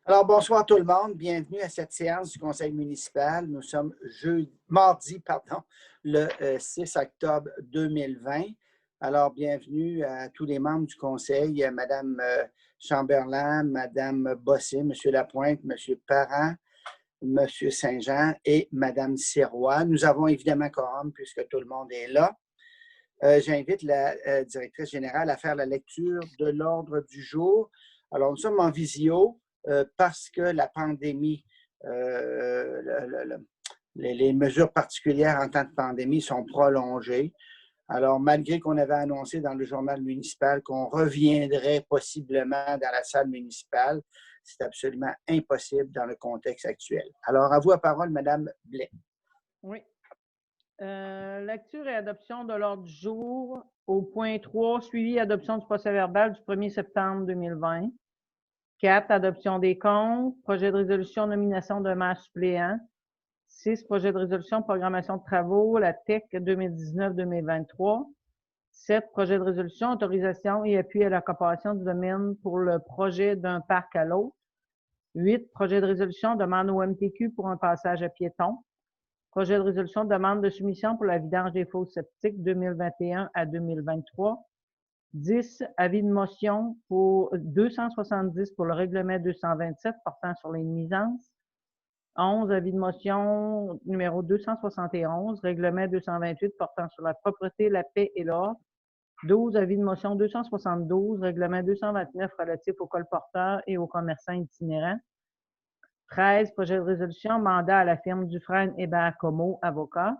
Alors, bonsoir tout le monde. Bienvenue à cette séance du Conseil municipal. Nous sommes mardi, le 6 octobre 2020. Alors, bienvenue à tous les membres du Conseil, Mme Chamberlain, Mme Bossé, M. Lapointe, M. Parent, M. Saint-Jean et Mme Sirois. Nous avons évidemment quorum puisque tout le monde est là. J'invite la directrice générale à faire la lecture de l'ordre du jour. Alors, nous sommes en visio. Parce que la pandémie, les mesures particulières en temps de pandémie sont prolongées. Alors, malgré qu'on avait annoncé dans le journal municipal qu'on reviendrait possiblement dans la salle municipale, c'est absolument impossible dans le contexte actuel. Alors, à vous la parole, Mme Blais. Oui. Lecture et adoption de l'ordre du jour. Au point 3, suivi et adoption du procès-verbal du 1er septembre 2020. 4, adoption des comptes. Projet de résolution nomination de maire suppléant. 6, projet de résolution programmation de travaux, la TEC 2019-2023. 7, projet de résolution autorisation et appui à la coopération du domaine pour le projet d'un parc à l'autre. 8, projet de résolution demande au MTQ pour un passage à piétons. Projet de résolution demande de soumission pour la vidange des fosses septiques 2021 à 2023. 10, avis de motion pour 270 pour le règlement 227 portant sur les nuisances. 11, avis de motion numéro 271, règlement 228 portant sur la propreté, la paix et l'ordre. 12, avis de motion 272, règlement 229 relatif aux colporteurs et aux commerçants itinérants. 13, projet de résolution, mandat à la firme Dufresne Hébert Como, avocat.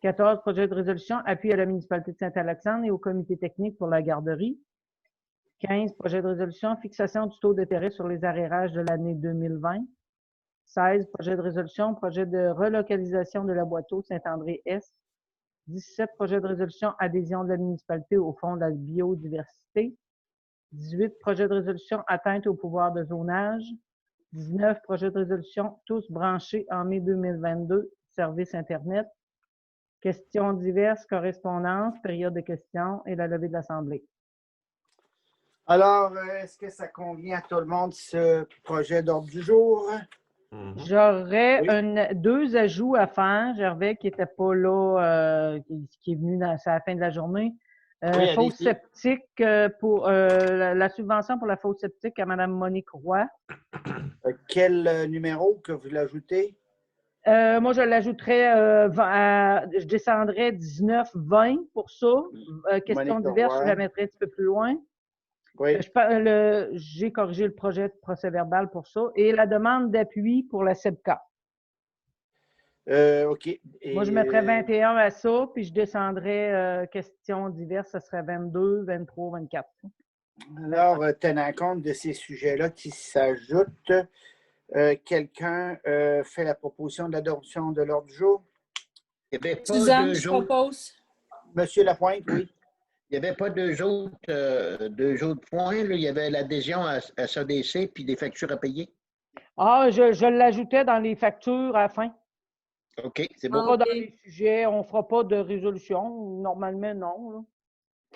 14, projet de résolution, appui à la municipalité de Saint-Alexandre et au comité technique pour la garderie. 15, projet de résolution, fixation du taux d'intérêt sur les arrérages de l'année 2020. 16, projet de résolution, projet de relocalisation de la Boiteau Saint-André-Est. 17, projet de résolution, adhésion de la municipalité au fonds de la biodiversité. 18, projet de résolution, atteinte au pouvoir de zonage. 19, projet de résolution, tous branchés en mai 2022, service Internet. Questions diverses, correspondances, période de questions et la levée de l'Assemblée. Alors, est-ce que ça convient à tout le monde, ce projet d'ordre du jour? J'aurais deux ajouts à faire, Gervais, qui n'était pas là, qui est venu à la fin de la journée. Fosse septique pour la subvention pour la fosse septique à Mme Monique Roy. Quel numéro que vous l'ajoutez? Moi, je l'ajouterais, je descendrais 19-20 pour ça. Questions diverses, je la mettrais un petit peu plus loin. Oui. J'ai corrigé le projet de procès-verbal pour ça. Et la demande d'appui pour la SEBCA. OK. Moi, je mettrais 21 à ça, puis je descendrais questions diverses, ça serait 22, 23, 24. Alors, tenant compte de ces sujets-là qui s'ajoutent, quelqu'un fait la proposition d'adoption de l'ordre du jour? Suzanne, je propose. Monsieur Lapointe, oui. Il n'y avait pas deux autres points. Là. Il y avait l'adhésion à SADC puis des factures à payer. Ah, je l'ajoutais dans les factures à la fin. OK, c'est bon. Pas dans les sujets, on ne fera pas de résolution. Normalement, non. Là.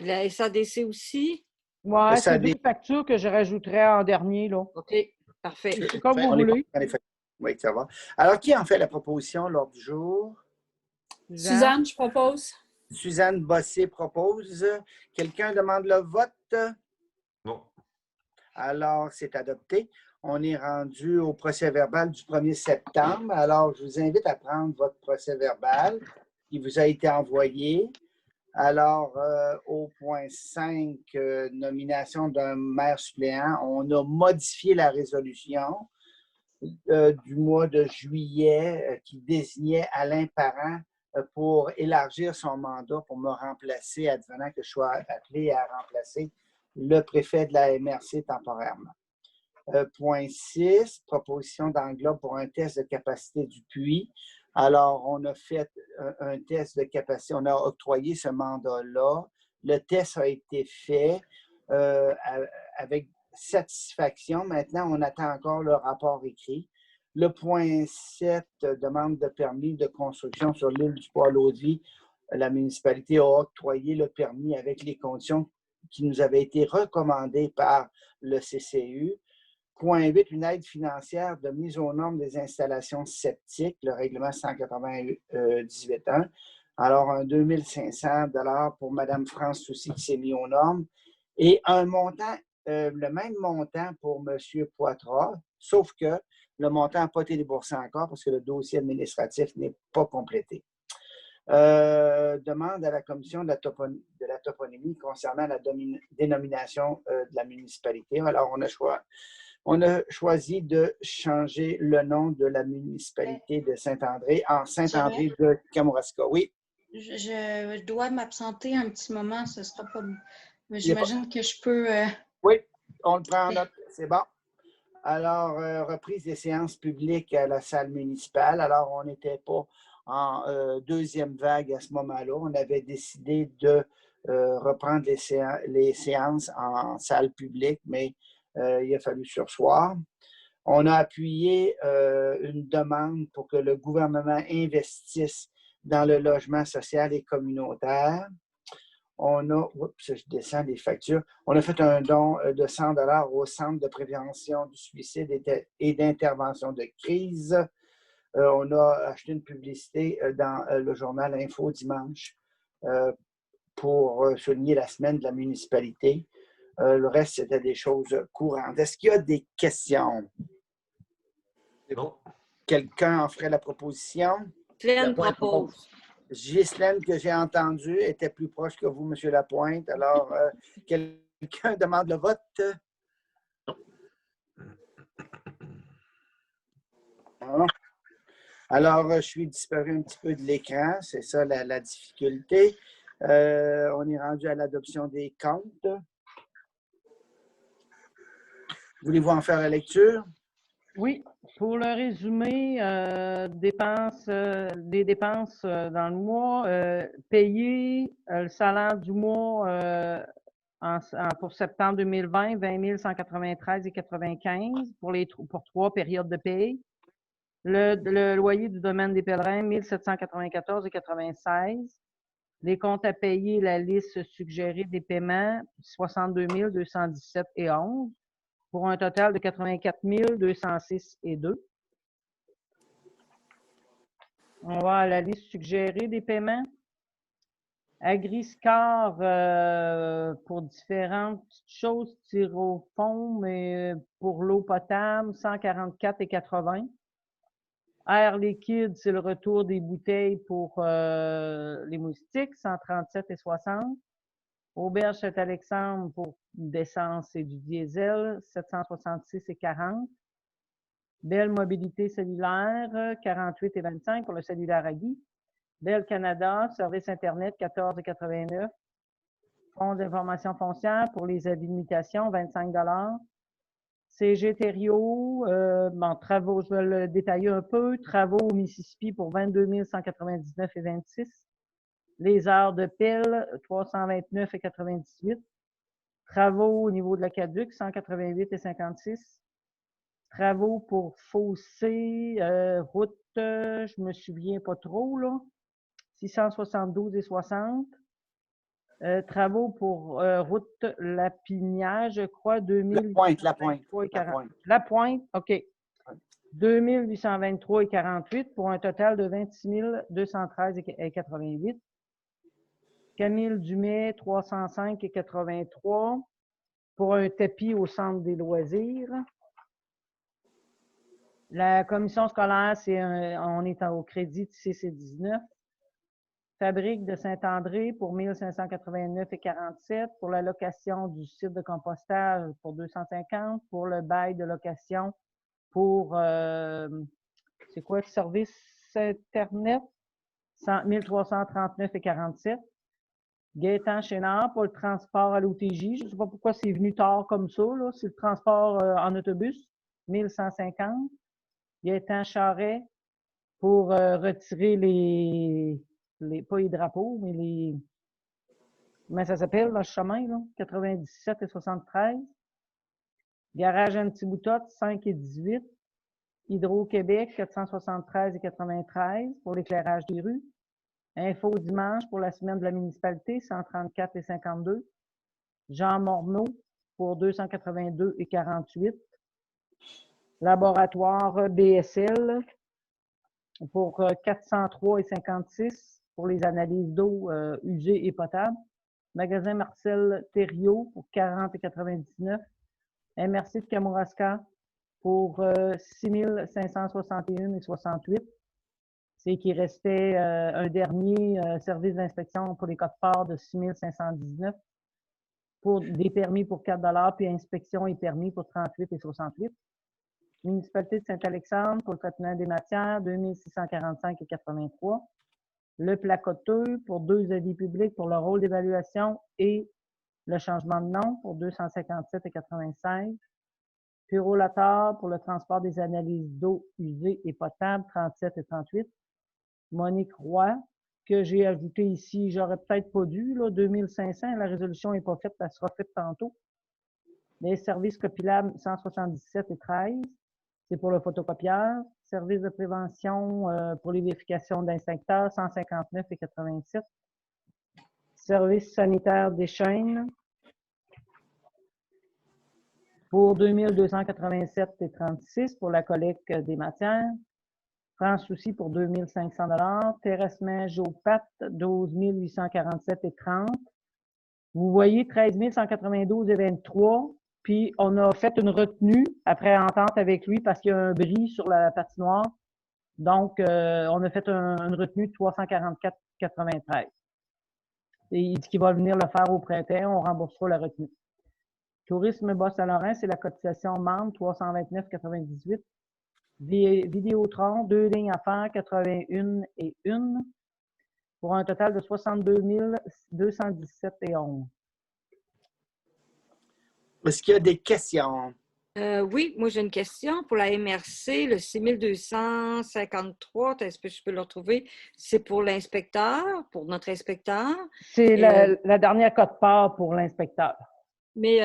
La SADC aussi? Oui, c'est deux factures que je rajouterais en dernier. Là. OK, parfait. C'est comme vous voulez. Oui, ça va. Alors, qui en fait la proposition lors du jour? Suzanne, je propose. Suzanne Bossé propose. Quelqu'un demande le vote? Non. Alors, c'est adopté. On est rendu au procès-verbal du 1er septembre. Alors, je vous invite à prendre votre procès-verbal qui vous a été envoyé. Alors, au point 5, nomination d'un maire suppléant, on a modifié la résolution du mois de juillet qui désignait Alain Parent pour élargir son mandat pour me remplacer, advenant que je sois appelé à remplacer le préfet de la MRC temporairement. Point 6, proposition d'enveloppe pour un test de capacité du puits. Alors, on a fait un test de capacité, on a octroyé ce mandat-là. Le test a été fait avec satisfaction. Maintenant, on attend encore le rapport écrit. Le point 7, demande de permis de construction sur l'île du Port-Laudie. La municipalité a octroyé le permis avec les conditions qui nous avaient été recommandées par le CCU. 2.8, une aide financière de mise aux normes des installations septiques, le règlement 198.1. Alors, un 2 500 $ pour Mme France aussi qui s'est mis aux normes. Et un montant, le même montant pour M. Poitras, sauf que le montant n'a pas été déboursé encore parce que le dossier administratif n'est pas complété. Demande à la commission de la toponymie concernant la dénomination de la municipalité. Alors, on a choisi de changer le nom de la municipalité de Saint-André en Saint-André de Kamouraska. Oui. Je dois m'absenter un petit moment, ce sera pas. J'imagine que je peux. Oui, on le prend en note, c'est bon. Alors, reprise des séances publiques à la salle municipale. Alors, on n'était pas en deuxième vague à ce moment-là. On avait décidé de reprendre les séances en salle publique, mais il a fallu surseoir. On a appuyé une demande pour que le gouvernement investisse dans le logement social et communautaire. Je descends les factures. On a fait un don de 100 $ au Centre de prévention du suicide et d'intervention de crise. On a acheté une publicité dans le journal Info Dimanche pour souligner la semaine de la municipalité. Le reste, c'était des choses courantes. Est-ce qu'il y a des questions? Non. Quelqu'un en ferait la proposition? Ghislaine propose. Ghislaine, que j'ai entendue, était plus proche que vous, M. Lapointe. Alors, quelqu'un demande le vote? Non. Alors, je suis disparu un petit peu de l'écran. C'est ça la difficulté. On est rendu à l'adoption des comptes. Voulez-vous en faire la lecture? Oui. Pour le résumé, des dépenses dans le mois, payer le salaire du mois pour septembre 2020, 20 193,95 pour 3 périodes de paye. Le loyer du domaine des pèlerins, 1794,96. Les comptes à payer, la liste suggérée des paiements, 62 217,11 pour un total de 84 206,2. On va à la liste suggérée des paiements. Agriscar pour différentes choses, tir au fond, mais pour l'eau potable, 144,80. Air liquide, c'est le retour des bouteilles pour les moustiques, 137,60. Auberge Saint-Alexandre pour d'essence et du diesel, 766,40. Belle Mobilité cellulaire, 48,25 pour le cellulaire à Guy. Belle Canada, service Internet, 14,89. Fonds d'information foncière pour les avis de mutation, 25 $. CG Thériault, travaux, je vais le détailler un peu. Travaux au Mississippi pour 22 199,26. Les heures de pile, 329,98. Travaux au niveau de l'aqueduc, 188,56. Travaux pour fossé, route, je me souviens pas trop, là, 672,60. Travaux pour route Lapinière, je crois, 2000. La Pointe, OK. 2823,48 pour un total de 26 213,88. Camille Dumais, 305,83 pour un tapis au centre des loisirs. La commission scolaire, on est au crédit de 6 et 19. Fabrique de Saint-André pour 1589,47. Pour la location du site de compostage pour 250. Pour le bail de location pour, c'est quoi, le service Internet? 1339,47. Gaétan Chénard pour le transport à l'OTJ. Je ne sais pas pourquoi c'est venu tard comme ça, là. C'est le transport en autobus, 1150. Gaétan Charret pour retirer pas les drapeaux, mais les. Comment ça s'appelle, le chemin, là? 97,73. Garage Antiboutotte, 5 et 18. Hydro-Québec, 473,93 pour l'éclairage des rues. Info Dimanche pour la semaine de la municipalité, 134,52. Jean Morneau pour 282,48. Laboratoire BSL pour 403,56 pour les analyses d'eau usée et potable. Magasin Marcel Thériault pour 40,99. MRC de Kamouraska pour 6 561,68. C'est qu'il restait un dernier service d'inspection pour les codes-parts de 6 519 pour des permis pour 4 puis inspection et permis pour 38,68. Municipalité de Saint-Alexandre pour le traitement des matières, 2 645,83. Le placoteux pour 2 avis publics pour le rôle d'évaluation et le changement de nom pour 257,96. Purolator pour le transport des analyses d'eau usée et potable, 37,38. Monique Roy, que j'ai ajouté ici, j'aurais peut-être pas dû, là, 2500, la résolution n'est pas faite, elle sera faite tantôt. Les services copilables, 177,13. C'est pour le photocopieur. Service de prévention pour les vérifications d'inspecteurs, 159,87. Service sanitaire des chaînes pour 2287,36 pour la collecte des matières. France Souci pour 2500 $. Terrassement Géopat, 12 847,30. Vous voyez 13 192,23. Puis, on a fait une retenue après entente avec lui parce qu'il y a un bris sur la patinoire. Donc, on a fait une retenue de 344,93. Et il dit qu'il va venir le faire au printemps. On remboursera la retenue. Tourisme Bas-Saint-Laurent, c'est la cotisation membre, 329,98. Vidéotron, 2 lignes à faire, 81 et 1, pour un total de 62 217,11. Est-ce qu'il y a des questions? Oui, moi j'ai une question pour la MRC, le 6253, est-ce que je peux le retrouver? C'est pour l'inspecteur, pour notre inspecteur. C'est la dernière cote-part pour l'inspecteur. Mais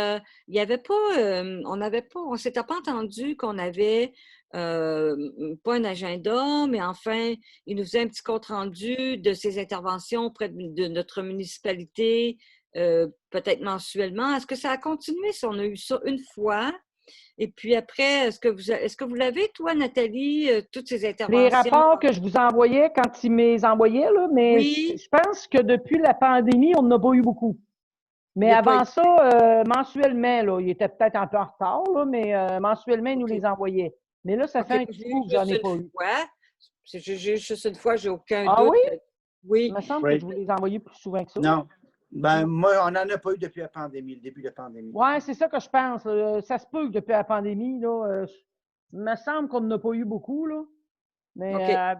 il n'y avait pas, on s'était pas entendu qu'on avait pas un agenda, mais enfin, il nous faisait un petit compte-rendu de ses interventions auprès de notre municipalité, peut-être mensuellement. Est-ce que ça a continué si on a eu ça une fois? Et puis après, est-ce que vous l'avez, toi, Nathalie, toutes ces interventions? Les rapports que je vous envoyais quand il me les envoyait, là, mais Oui. je pense que depuis la pandémie, on n'a pas eu beaucoup. Mais avant ça, mensuellement, là, il était peut-être un peu en retard, là, mais mensuellement, il nous les envoyait. Mais là, ça fait un petit bout que j'en ai pas eu. J'ai juste une fois, j'ai aucun doute. Ah oui? Oui. Il me semble que je vous les envoyais plus souvent que ça. Non. Ben, moi, on n'en a pas eu depuis la pandémie, le début de la pandémie. Oui, c'est ça que je pense. Ça se peut que depuis la pandémie, là, il me semble qu'on n'en a pas eu beaucoup, là. Mais,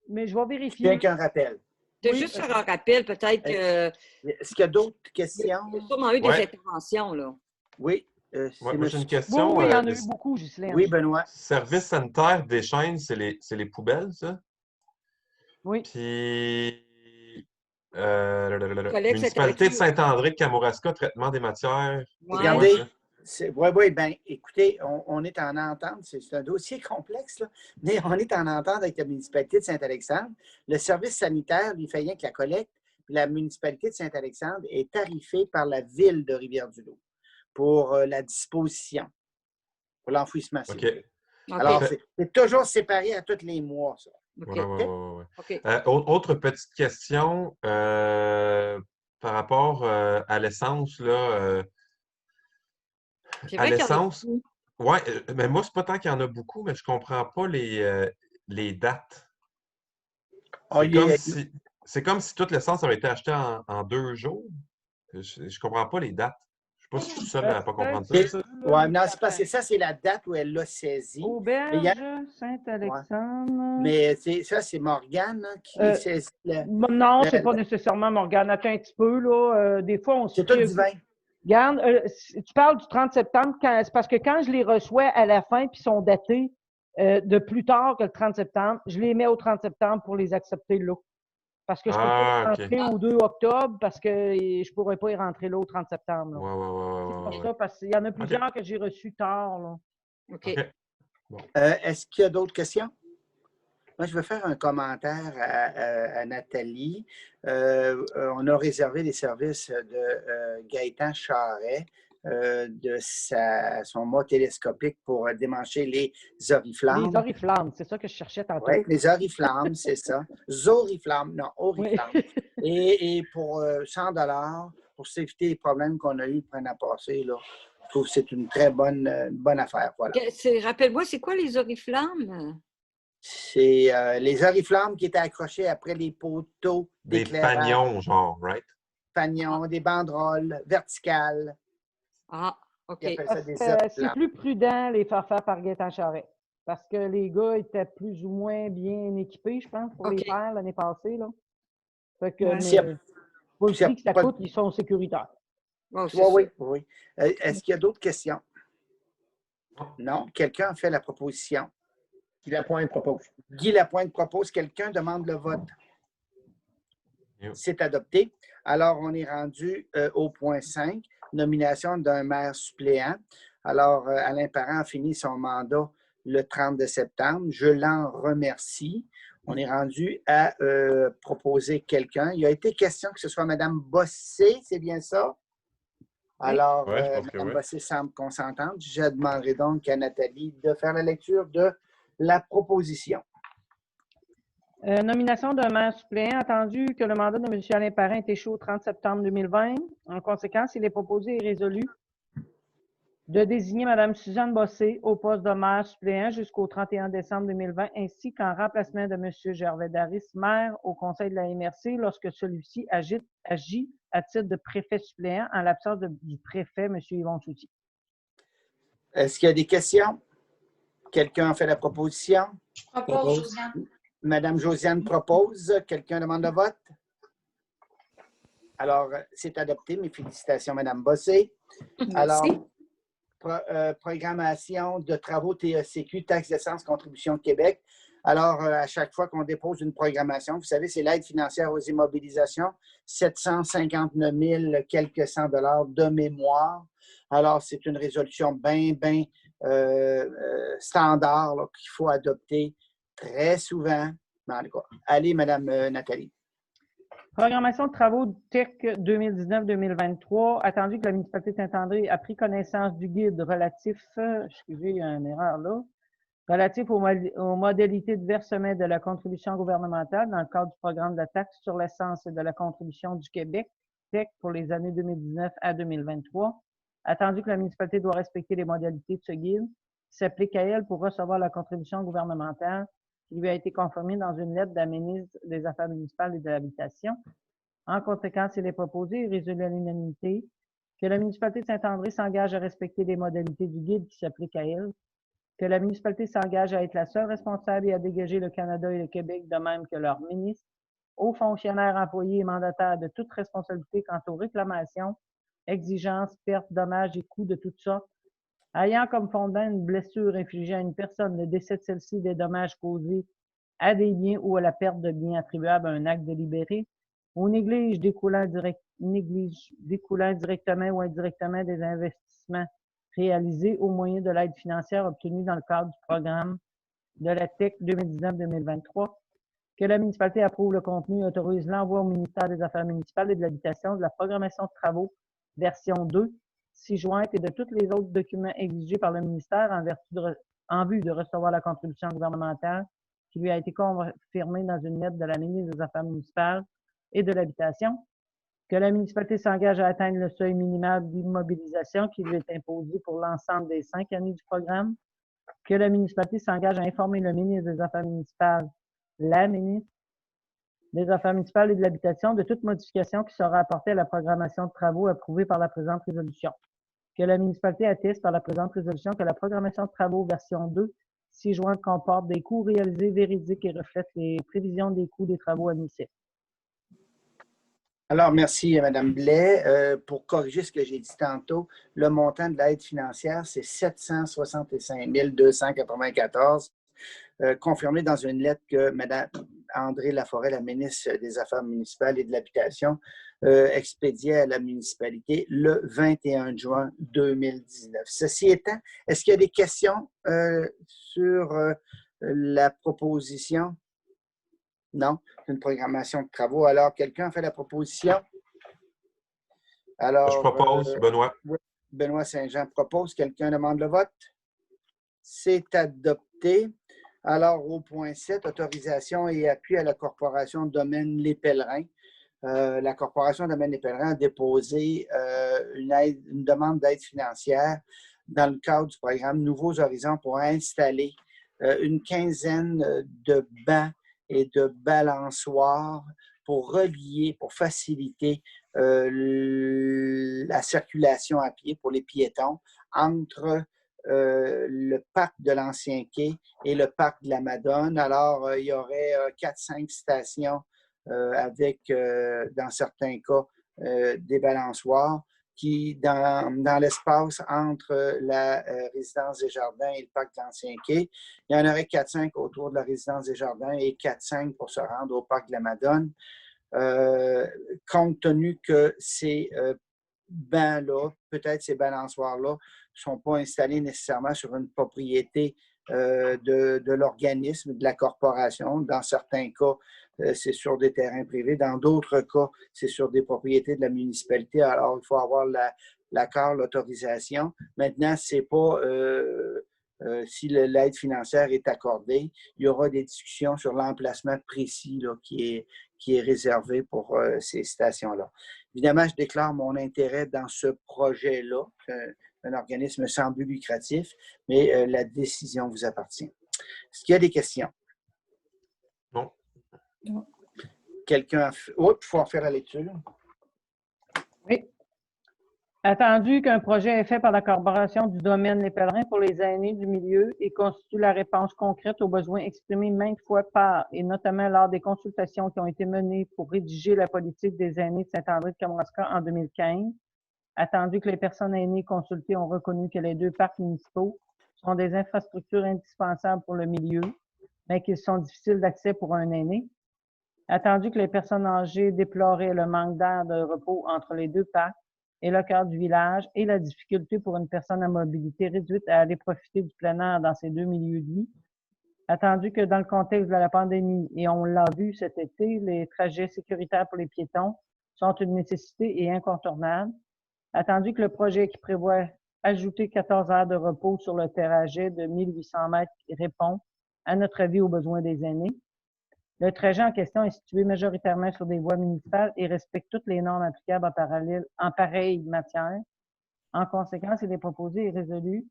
mais je vais vérifier. Bien qu'un rappel. De juste faire un rappel, peut-être que. Est-ce qu'il y a d'autres questions? Il y a sûrement eu des interventions, là. Oui. Moi, j'ai une question. Oui, il y en a eu beaucoup, Ghislaine. Oui, Benoît. Service sanitaire des chaînes, c'est les poubelles, ça? Oui. Puis, municipalité de Saint-André de Kamouraska, traitement des matières. Regardez. Oui, bien, écoutez, on est en entente. C'est un dossier complexe, là, mais on est en entente avec la municipalité de Saint-Alexandre. Le service sanitaire, il fait rien que la collecte. La municipalité de Saint-Alexandre est tarifée par la ville de Rivière-du-Loup pour la disposition, pour l'enfouissement. OK. Alors, c'est toujours séparé à tous les mois, ça. Okay. Autre petite question par rapport à l'essence, là. À l'essence, oui, mais moi, c'est pas tant qu'il y en a beaucoup, mais je comprends pas les dates. C'est comme si toute l'essence avait été achetée en 2 jours. Je comprends pas les dates. Je sais pas si je suis seul à ne pas comprendre ça. Oui, non, c'est parce que ça, c'est la date où elle l'a saisi. Auberge, Saint-Alexandre. Mais ça, c'est Morgane qui saisit. Non, c'est pas nécessairement Morgane. Attends un petit peu, là. Des fois, on se. C'est tout divin. Regarde, tu parles du 30 septembre, c'est parce que quand je les reçois à la fin puis sont datés de plus tard que le 30 septembre, je les mets au 30 septembre pour les accepter là. Parce que je ne peux pas y rentrer au 2 octobre parce que je ne pourrais pas y rentrer là au 30 septembre. C'est pour ça, parce qu'il y en a plusieurs que j'ai reçus tard. Là. OK. Bon. Est-ce qu'il y a d'autres questions? Moi, je vais faire un commentaire à Nathalie. On a réservé les services de Gaëtan Charret de son mât télescopique pour démancher les oriflammes. Les oriflammes, c'est ça que je cherchais tantôt. Oui, les oriflammes, c'est ça. Zoriflammes, non, oriflammes. Oui. Et pour 100 pour s'éviter les problèmes qu'on a eus le passé, là, je trouve que c'est une très bonne affaire. Voilà. Rappelle-moi, c'est quoi les oriflammes? C'est les oriflammes qui étaient accrochés après les poteaux d'éclairage. Des pagnons, genre, right? Pagnons, des banderoles verticales. Ah, OK. C'est plus prudent les faire par Gaétan Charest. Parce que les gars étaient plus ou moins bien équipés, je pense, pour les faire l'année passée. Là. Fait que, pour le prix que ça coûte, ils sont sécuritaires. Oui. Est-ce qu'il y a d'autres questions? Non? Quelqu'un a fait la proposition? Guy Lapointe propose. Guy Lapointe propose. Quelqu'un demande le vote? C'est adopté. Alors, on est rendu au point 5, nomination d'un maire suppléant. Alors, Alain Parent a fini son mandat le 30 septembre. Je l'en remercie. On est rendu à proposer quelqu'un. Il a été question que ce soit Mme Bossé, c'est bien ça? Alors, Mme Bossé semble consentante. Je demanderai donc à Nathalie de faire la lecture de la proposition. Nomination d'un maire suppléant. Attendu que le mandat de M. Alain Parent est échu au 30 septembre 2020. En conséquence, il est proposé et résolu de désigner Mme Suzanne Bossé au poste de maire suppléant jusqu'au 31 décembre 2020, ainsi qu'en remplacement de M. Gervais Daris, maire au conseil de la MRC, lorsque celui-ci agit à titre de préfet suppléant en l'absence du préfet, M. Yvon Souty. Est-ce qu'il y a des questions? Quelqu'un a fait la proposition? Je propose, Josiane. Madame Josiane propose. Quelqu'un demande le vote? Alors, c'est adopté. Mes félicitations, Madame Bossé. Alors, programmation de travaux TECQ, taxe d'essence, contribution Québec. Alors, à chaque fois qu'on dépose une programmation, vous savez, c'est l'aide financière aux immobilisations, 759 000 quelques cents dollars de mémoire. Alors, c'est une résolution bien standard qu'il faut adopter très souvent. Allez, Mme Nathalie. Programmation de travaux TEC 2019-2023. Attendu que la municipalité de Saint-André a pris connaissance du guide relatif, excusez, il y a une erreur là, relatif aux modalités de versement de la contribution gouvernementale dans le cadre du programme de la taxe sur l'essence et de la contribution du Québec, TEC, pour les années 2019 à 2023. Attendu que la municipalité doit respecter les modalités de ce guide, qui s'applique à elle pour recevoir la contribution gouvernementale, qui lui a été confirmée dans une lettre de la ministre des Affaires municipales et de l'Habitation. En conséquence, il est proposé et résolu à l'unanimité que la municipalité de Saint-André s'engage à respecter les modalités du guide qui s'applique à elle, que la municipalité s'engage à être la seule responsable et à dégager le Canada et le Québec de même que leurs ministres, aux fonctionnaires, employés et mandataires de toute responsabilité quant aux réclamations, exigences, pertes, dommages et coûts de toutes sortes, ayant comme fondement une blessure infligée à une personne, le décès de celle-ci, des dommages causés à des biens ou à la perte de biens attribuables à un acte délibéré, au néglige découlant directement ou indirectement des investissements réalisés au moyen de l'aide financière obtenue dans le cadre du programme de la TEC 2019-2023, que la municipalité approuve le contenu et autorise l'envoi au ministère des Affaires municipales et de l'Habitation de la programmation de travaux version 2, ci-jointe et de tous les autres documents exigés par le ministère en vue de recevoir la contribution gouvernementale qui lui a été confirmée dans une lettre de la ministre des Affaires municipales et de l'Habitation, que la municipalité s'engage à atteindre le seuil minimal d'immobilisation qui lui est imposé pour l'ensemble des 5 années du programme, que la municipalité s'engage à informer le ministre des Affaires municipales, la ministre des Affaires municipales et de l'Habitation de toute modification qui sera apportée à la programmation de travaux approuvée par la présente résolution. Que la municipalité atteste par la présente résolution que la programmation de travaux version 2, ci-jointe, comporte des coûts réalisés véridiques et reflète les prévisions des coûts des travaux admissibles. Alors, merci, Mme Blais. Pour corriger ce que j'ai dit tantôt, le montant de l'aide financière, c'est 765 294, confirmé dans une lettre que Mme André Laforêt, la ministre des Affaires municipales et de l'Habitation, expédiait à la municipalité le 21 juin 2019. Ceci étant, est-ce qu'il y a des questions sur la proposition? Non, c'est une programmation de travaux. Alors, quelqu'un fait la proposition? Alors, je propose, Benoît. Benoît Saint-Jean propose. Quelqu'un demande le vote? C'est adopté. Alors, au point 7, autorisation et appui à la Corporation Domaine Les Pèlerins. La Corporation Domaine Les Pèlerins a déposé une demande d'aide financière dans le cadre du programme Nouveaux Horizons pour installer une quinzaine de bancs et de balançoires pour relier, pour faciliter la circulation à pied pour les piétons entre le parc de l'Ancien Quai et le parc de la Madone. Alors, il y aurait 4-5 stations avec, dans certains cas, des balançoires qui, dans l'espace entre la résidence des Jardins et le parc de l'Ancien Quai, il y en aurait 4-5 autour de la résidence des Jardins et 4-5 pour se rendre au parc de la Madone. Compte tenu que ces bancs-là, peut-être ces balançoires-là, ne sont pas installés nécessairement sur une propriété de l'organisme, de la corporation. Dans certains cas, c'est sur des terrains privés. Dans d'autres cas, c'est sur des propriétés de la municipalité. Alors, il faut avoir l'accord, l'autorisation. Maintenant, c'est pas si l'aide financière est accordée, il y aura des discussions sur l'emplacement précis là, qui est réservé pour ces stations-là. Évidemment, je déclare mon intérêt dans ce projet-là, un organisme sans but lucratif, mais la décision vous appartient. Est-ce qu'il y a des questions? Non. Quelqu'un a fait... Oh, il faut en faire la lecture. Oui. Attendu qu'un projet est fait par la Corporation du Domaine Les Pèlerins pour les aînés du milieu et constitue la réponse concrète aux besoins exprimés maintes fois par, et notamment lors des consultations qui ont été menées pour rédiger la politique des aînés de Saint-André-de-Kamouraska en 2015, attendu que les personnes aînées consultées ont reconnu que les 2 parcs municipaux sont des infrastructures indispensables pour le milieu, mais qu'ils sont difficiles d'accès pour un aîné, attendu que les personnes âgées déploraient le manque d'air de repos entre les 2 parcs et le cœur du village et la difficulté pour une personne à mobilité réduite à aller profiter du plein air dans ces 2 milieux de vie, attendu que dans le contexte de la pandémie, et on l'a vu cet été, les trajets sécuritaires pour les piétons sont une nécessité et incontournable, attendu que le projet qui prévoit ajouter 14 heures de repos sur le trajet de 1800 mètres répond, à notre avis, aux besoins des aînés. Le trajet en question est situé majoritairement sur des voies municipales et respecte toutes les normes applicables en pareille matière. En conséquence, il est proposé et résolu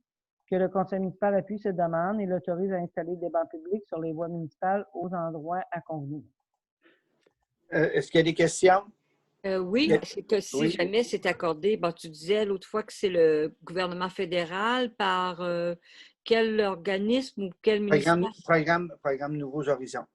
que le conseil municipal appuie cette demande et l'autorise à installer des bancs publics sur les voies municipales aux endroits à convenir. Est-ce qu'il y a des questions? Oui, c'est que si jamais c'est accordé, bon, tu disais l'autre fois que c'est le gouvernement fédéral par quel organisme ou quel ministère? Programme Nouveaux Horizons.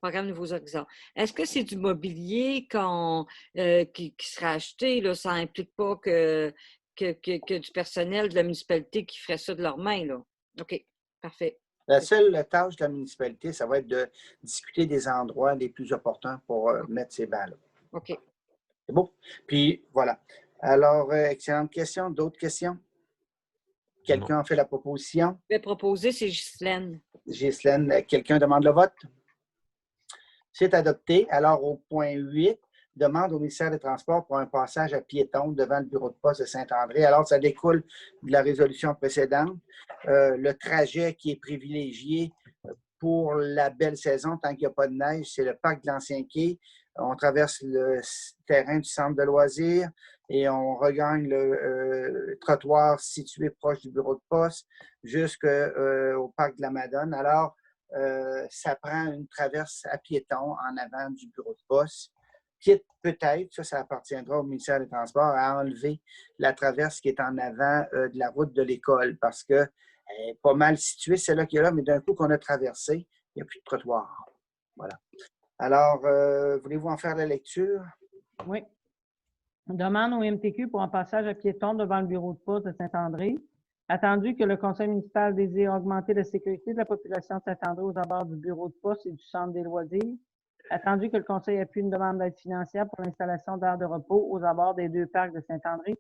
Programme Nouveaux Horizons. Est-ce que c'est du mobilier qui sera acheté? Là, ça n'implique pas que du personnel de la municipalité qui ferait ça de leurs mains, là? OK, parfait. La seule tâche de la municipalité, ça va être de discuter des endroits les plus opportuns pour mettre ces bancs-là. OK. C'est beau? Puis, voilà. Alors, excellente question. D'autres questions? Quelqu'un a fait la proposition? Je vais proposer, c'est Ghislaine. Ghislaine, quelqu'un demande le vote? C'est adopté. Alors, au point 8, demande au ministère des Transports pour un passage à piétons devant le bureau de poste de Saint-André. Alors, ça découle de la résolution précédente. Le trajet qui est privilégié pour la belle saison, tant qu'il n'y a pas de neige, c'est le parc de l'Ancien Quai. On traverse le terrain du centre de loisirs et on regagne le trottoir situé proche du bureau de poste jusqu'au parc de la Madone. Alors, ça prend une traverse à piétons en avant du bureau de poste. Quitte peut-être, ça appartiendra au ministère des Transports, à enlever la traverse qui est en avant de la route de l'école parce qu'elle est pas mal située, celle-là qui est là, mais d'un coup qu'on a traversé, il n'y a plus de trottoir. Voilà. Alors, voulez-vous en faire la lecture? Oui. Demande au MTQ pour un passage à piétons devant le bureau de poste de Saint-André. Attendu que le conseil municipal désire augmenter la sécurité de la population de Saint-André aux abords du bureau de poste et du centre des loisirs. Attendu que le conseil appuie une demande d'aide financière pour l'installation d'aires de repos aux abords des 2 parcs de Saint-André.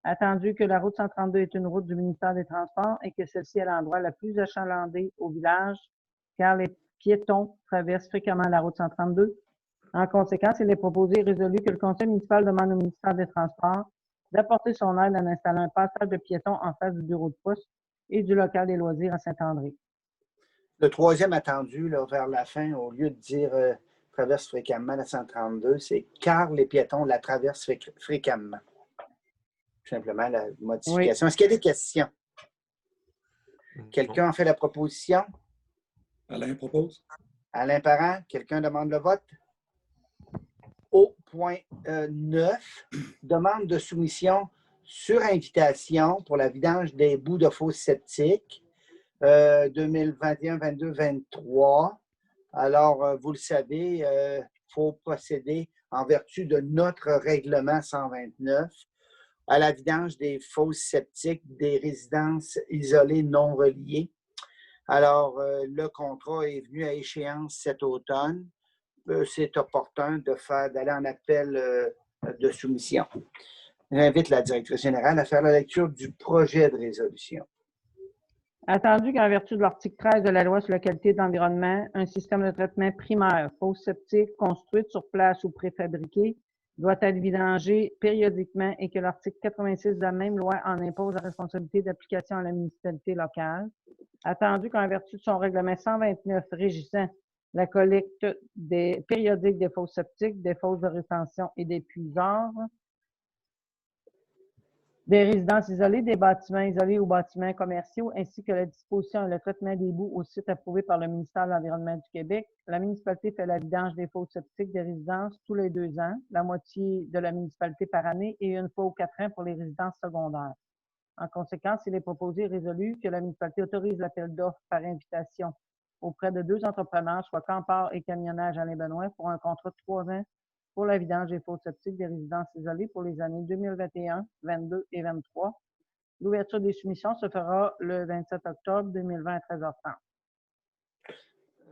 Attendu que la route 132 est une route du ministère des Transports et que celle-ci est l'endroit le plus achalandé au village, car les piétons traversent fréquemment la route 132. En conséquence, il est proposé et résolu que le conseil municipal demande au ministère des Transports d'apporter son aide en installant un passage de piétons en face du bureau de poste et du local des loisirs à Saint-André. Le troisième attendu, là, vers la fin, au lieu de dire traverse fréquemment la 132, c'est car les piétons la traversent fréquemment. Tout simplement la modification. Oui. Est-ce qu'il y a des questions? Quelqu'un en fait la proposition? Alain propose. Alain Parent, quelqu'un demande le vote? Au point 9, demande de soumission sur invitation pour la vidange des bouts de fosse septiques 2021, 22, 23. Alors, vous le savez, il faut procéder en vertu de notre règlement 129 à la vidange des fosses septiques des résidences isolées non reliées. Alors, le contrat est venu à échéance cet automne. C'est opportun d'aller en appel de soumission. J'invite la directrice générale à faire la lecture du projet de résolution. Attendu qu'en vertu de l'article 13 de la Loi sur la qualité de l'environnement, un système de traitement primaire, fosse septique, construite sur place ou préfabriquée, doit être vidangé périodiquement et que l'article 86 de la même loi en impose la responsabilité d'application à la municipalité locale. Attendu qu'en vertu de son règlement 129 régissant la collecte périodique des fosses septiques, des fosses de rétention et des puisards, des résidences isolées, des bâtiments isolés ou bâtiments commerciaux, ainsi que la disposition et le traitement des boues au site approuvé par le ministère de l'Environnement du Québec. La municipalité fait la vidange des fosses septiques des résidences tous les 2 ans, la moitié de la municipalité par année et une fois aux 4 ans pour les résidences secondaires. En conséquence, il est proposé et résolu que la municipalité autorise l'appel d'offres par invitation auprès de 2 entrepreneurs, soit Campart et Camionnage Alain Benoît, pour un contrat de 3 ans pour la vidange des fosses septiques des résidences isolées pour les années 2021, 22 et 23. L'ouverture des soumissions se fera le 27 octobre 2020 à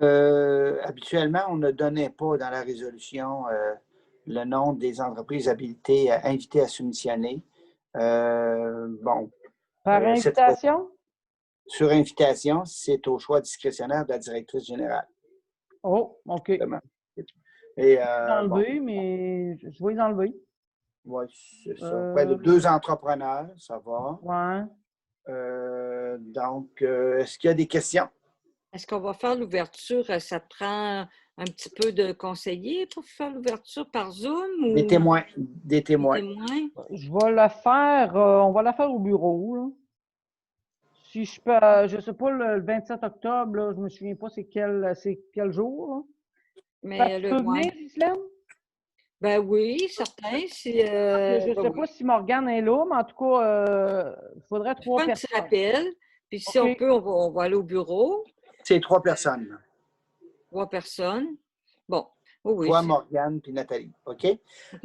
13h30. Habituellement, on ne donnait pas dans la résolution le nom des entreprises habilitées invitées à soumissionner. Bon. Par invitation? Sur invitation, c'est au choix discrétionnaire de la directrice générale. Oh, OK. Et, enlever, mais je vais les enlever. Oui, c'est ça. Près de 2 entrepreneurs, ça va. Ouais. Donc, est-ce qu'il y a des questions? Est-ce qu'on va faire l'ouverture? Ça te prend un petit peu de conseillers pour faire l'ouverture par Zoom? Ou... Des témoins. Des témoins. Je vais la faire, on va la faire au bureau. Là. Si je peux, je ne sais pas, le 27 octobre, là, je ne me souviens pas c'est quel jour. Là. Mais tu peux venir, Ghislaine? Ben oui, certain. Si, je ne sais pas si Morgane est là, mais en tout cas, il faudrait 3 personnes. Un petit rappel. Puis si on peut, on va aller au bureau. C'est 3 personnes. 3 personnes. Bon. Oui, toi, Morgane, puis Nathalie. OK?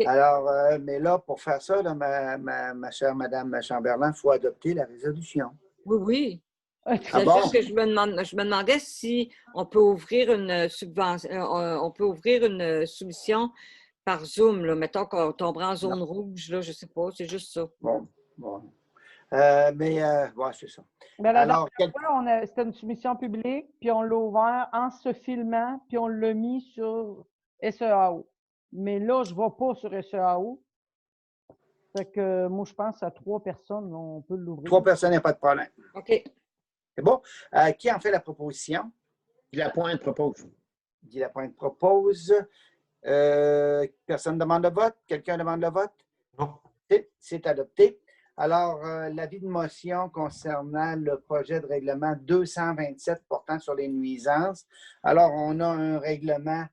Alors, mais là, pour faire ça, là, ma chère Madame Chamberlain, il faut adopter la résolution. Oui, oui. Ah bon? Juste que je me demandais si on peut ouvrir une subvention, on peut ouvrir une soumission par Zoom, là. Mettons qu'on tomberait en zone rouge, là, je ne sais pas, c'est juste ça. Bon. Ouais, c'est ça. Mais la dernière fois, c'était une soumission publique, puis on l'a ouvert en se filmant, puis on l'a mis sur SEAO. Mais là, je ne vais pas sur SEAO. Fait que moi, je pense à 3 personnes, on peut l'ouvrir. 3 personnes, il n'y a pas de problème. OK. C'est bon. Qui en fait la proposition? Guy Lapointe propose. Guy Lapointe propose. Personne ne demande le vote? Quelqu'un demande le vote? Non. C'est adopté. Alors, l'avis de motion concernant le projet de règlement 227 portant sur les nuisances. Alors, on a un règlement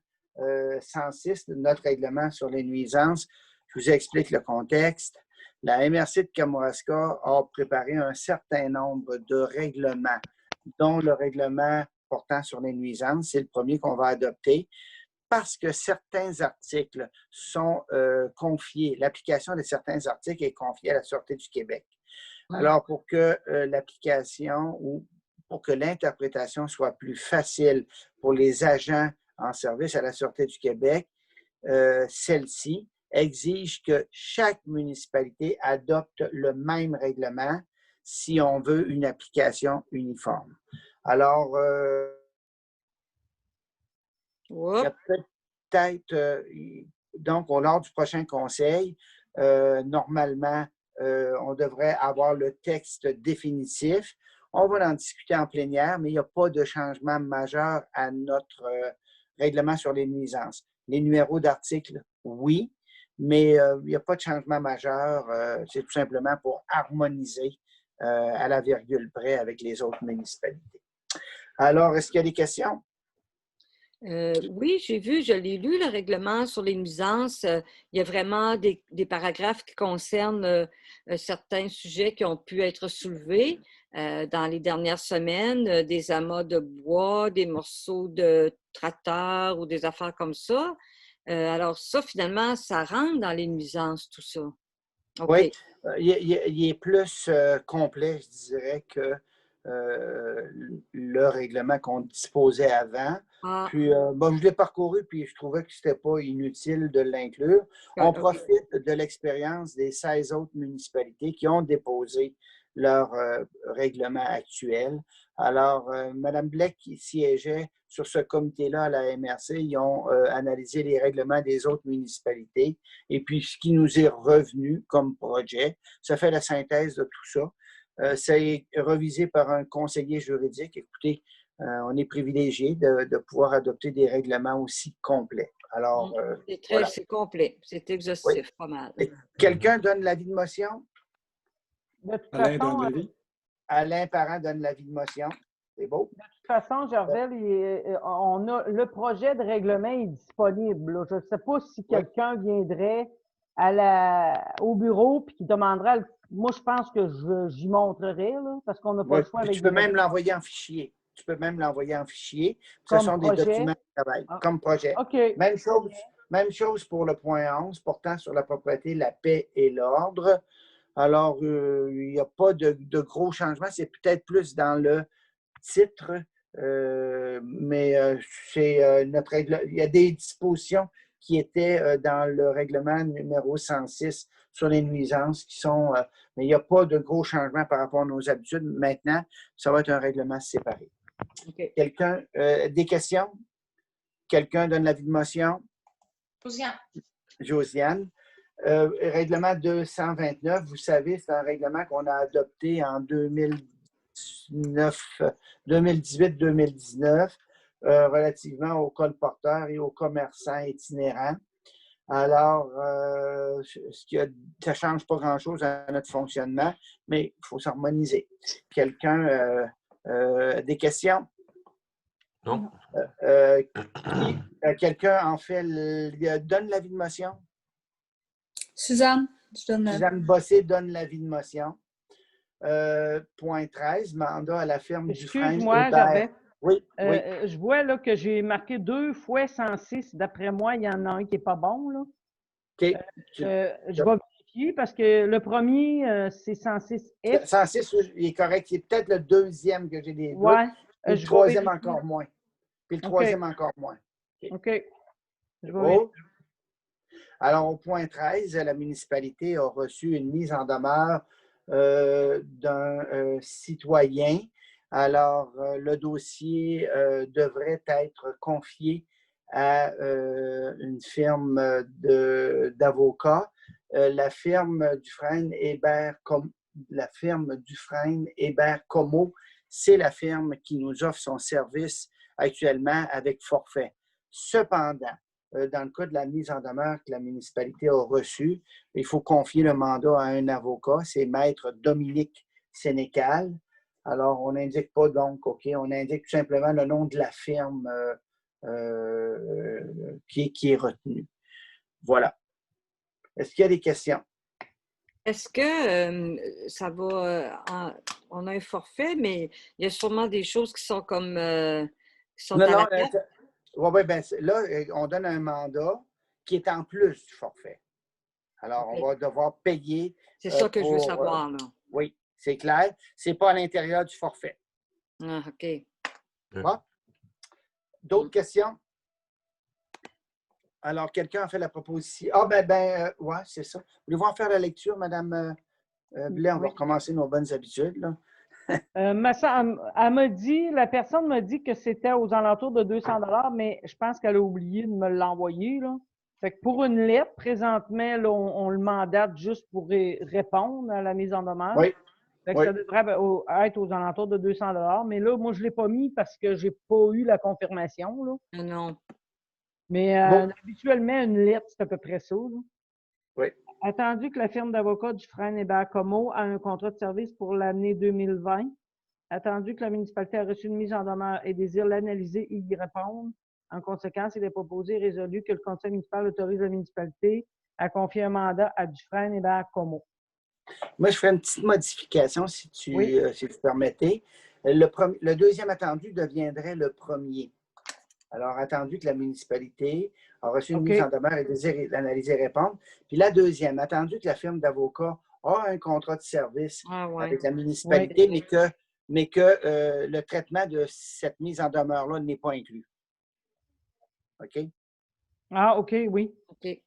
106, notre règlement sur les nuisances. Je vous explique le contexte. La MRC de Kamouraska a préparé un certain nombre de règlements, dont le règlement portant sur les nuisances. C'est le premier qu'on va adopter parce que certains articles sont confiés, l'application de certains articles est confiée à la Sûreté du Québec. Alors, pour que l'application ou pour que l'interprétation soit plus facile pour les agents en service à la Sûreté du Québec, celle-ci exige que chaque municipalité adopte le même règlement si on veut une application uniforme. Alors, il y a peut-être, donc, lors du prochain conseil, normalement, on devrait avoir le texte définitif. On va en discuter en plénière, mais il n'y a pas de changement majeur à notre règlement sur les nuisances. Les numéros d'articles, oui, mais il n'y a pas de changement majeur. C'est tout simplement pour harmoniser à la virgule près avec les autres municipalités. Alors, est-ce qu'il y a des questions? Oui, j'ai vu, je l'ai lu, le règlement sur les nuisances. Il y a vraiment des paragraphes qui concernent certains sujets qui ont pu être soulevés dans les dernières semaines, des amas de bois, des morceaux de tracteur ou des affaires comme ça. Alors ça, finalement, ça rentre dans les nuisances, tout ça. Okay. Oui, il est plus complet, je dirais, que le règlement qu'on disposait avant. Ah. Puis, je l'ai parcouru, puis je trouvais que ce n'était pas inutile de l'inclure. On profite de l'expérience des 16 autres municipalités qui ont déposé leur règlement actuel. Alors, Mme Blais, qui siégeait sur ce comité-là à la MRC, ils ont analysé les règlements des autres municipalités. Et puis, ce qui nous est revenu comme projet, ça fait la synthèse de tout ça. C'est revisé par un conseiller juridique. Écoutez, on est privilégié de pouvoir adopter des règlements aussi complets. Alors, c'est complet, c'est exhaustif, oui. Pas mal. Quelqu'un donne l'avis de motion? Alain donne l'avis. Alain Parent donne l'avis de motion. C'est beau. De toute façon, Gervais, on a le projet de règlement est disponible. Là. Je ne sais pas si quelqu'un viendrait au bureau et qui demanderait. Moi, je pense que j'y montrerai, là, parce qu'on n'a pas le choix. Tu peux même l'envoyer en fichier. Ce sont des documents de travail, comme projet. Okay. Même chose pour le point 11, portant sur la propriété, la paix et l'ordre. Alors, il n'y a pas de gros changements. C'est peut-être plus dans le titre, mais notre règle. Il y a des dispositions qui étaient dans le règlement numéro 106 sur les nuisances qui sont. Mais il n'y a pas de gros changements par rapport à nos habitudes. Maintenant, ça va être un règlement séparé. Okay. Quelqu'un, des questions? Quelqu'un donne l'avis de motion? Josiane. Règlement 229, vous savez, c'est un règlement qu'on a adopté en 2018-2019 relativement aux colporteurs et aux commerçants itinérants. Alors, ça ne change pas grand-chose à notre fonctionnement, mais il faut s'harmoniser. Quelqu'un, des questions? Non. Quelqu'un en fait, donne l'avis de motion? Suzanne Bossé donne l'avis de motion. Point 13, mandat à la firme Dufresne. Excuse-moi, Gervais. Oui. Je vois là, que j'ai marqué 2 fois 106. D'après moi, il y en a un qui n'est pas bon. Là. OK. Je vais vérifier parce que le premier, c'est 106F. 106, il est correct. C'est peut-être le deuxième que j'ai des doutes. Ouais. Puis le troisième encore moins. Puis le troisième encore moins. OK. Je vais vérifier. Alors, au point 13, la municipalité a reçu une mise en demeure d'un citoyen. Alors, le dossier devrait être confié à une firme d'avocats. La firme Dufresne-Hébert-Comeau, c'est la firme qui nous offre son service actuellement avec forfait. Cependant, dans le cas de la mise en demeure que la municipalité a reçue, il faut confier le mandat à un avocat, c'est Maître Dominique Sénécal. Alors, on n'indique pas donc, OK, on indique tout simplement le nom de la firme qui est retenue. Voilà. Est-ce qu'il y a des questions? Est-ce que ça va... on a un forfait, mais il y a sûrement des choses qui sont comme... Oui, bien là, on donne un mandat qui est en plus du forfait. Alors, on va devoir payer. C'est ça que je veux savoir, là. Oui, c'est clair. Ce n'est pas à l'intérieur du forfait. Ah, OK. Bon. D'autres questions? Alors, quelqu'un a fait la proposition. Oui, c'est ça. Voulez-vous en faire la lecture, Mme Blais? On va recommencer nos bonnes habitudes, là. Elle m'a dit, la personne m'a dit que c'était aux alentours de 200 $, mais je pense qu'elle a oublié de me l'envoyer, là. Fait que pour une lettre, présentement, là, on le mandate juste pour répondre à la mise en demeure. Oui. Fait que ça devrait être aux alentours de 200 $. Mais là, moi, je ne l'ai pas mis parce que je n'ai pas eu la confirmation. Là. Non. Mais habituellement, une lettre, c'est à peu près ça. Là. Oui. Attendu que la firme d'avocats Dufresne Hébert Comeau a un contrat de service pour l'année 2020. Attendu que la municipalité a reçu une mise en demeure et désire l'analyser et y répondre. En conséquence, il est proposé et résolu que le conseil municipal autorise la municipalité à confier un mandat à Dufresne Hébert Comeau. Moi, je ferai une petite modification, si tu permettais. Le deuxième attendu deviendrait le premier. Alors, attendu que la municipalité a reçu une mise en demeure et désire l'analyser et répondre. Puis la deuxième, attendu que la firme d'avocats a un contrat de service avec la municipalité, mais que le traitement de cette mise en demeure-là n'est pas inclus. OK? Ah, OK, oui. OK.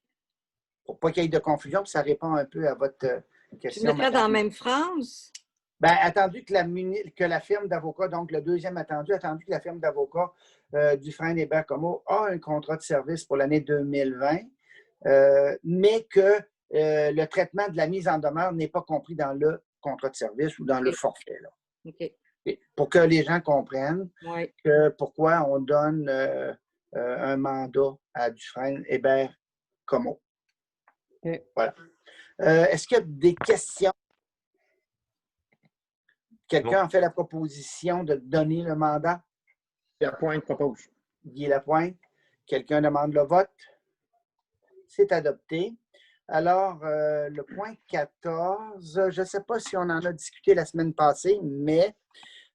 Pour pas qu'il y ait de confusion, puis ça répond un peu à votre question. Tu mettrais dans la même phrase? Bien, attendu que la firme d'avocats, donc le deuxième attendu que la firme d'avocats Dufresne Hébert Comeau a un contrat de service pour l'année 2020, mais que le traitement de la mise en demeure n'est pas compris dans le contrat de service ou dans le forfait. Là. OK. Pour que les gens comprennent pourquoi on donne un mandat à Dufresne Hébert Comeau. Okay. Voilà. Est-ce qu'il y a des questions? Quelqu'un a fait la proposition de donner le mandat? Lapointe propose. Guy Lapointe. Quelqu'un demande le vote? C'est adopté. Alors, le point 14, je ne sais pas si on en a discuté la semaine passée, mais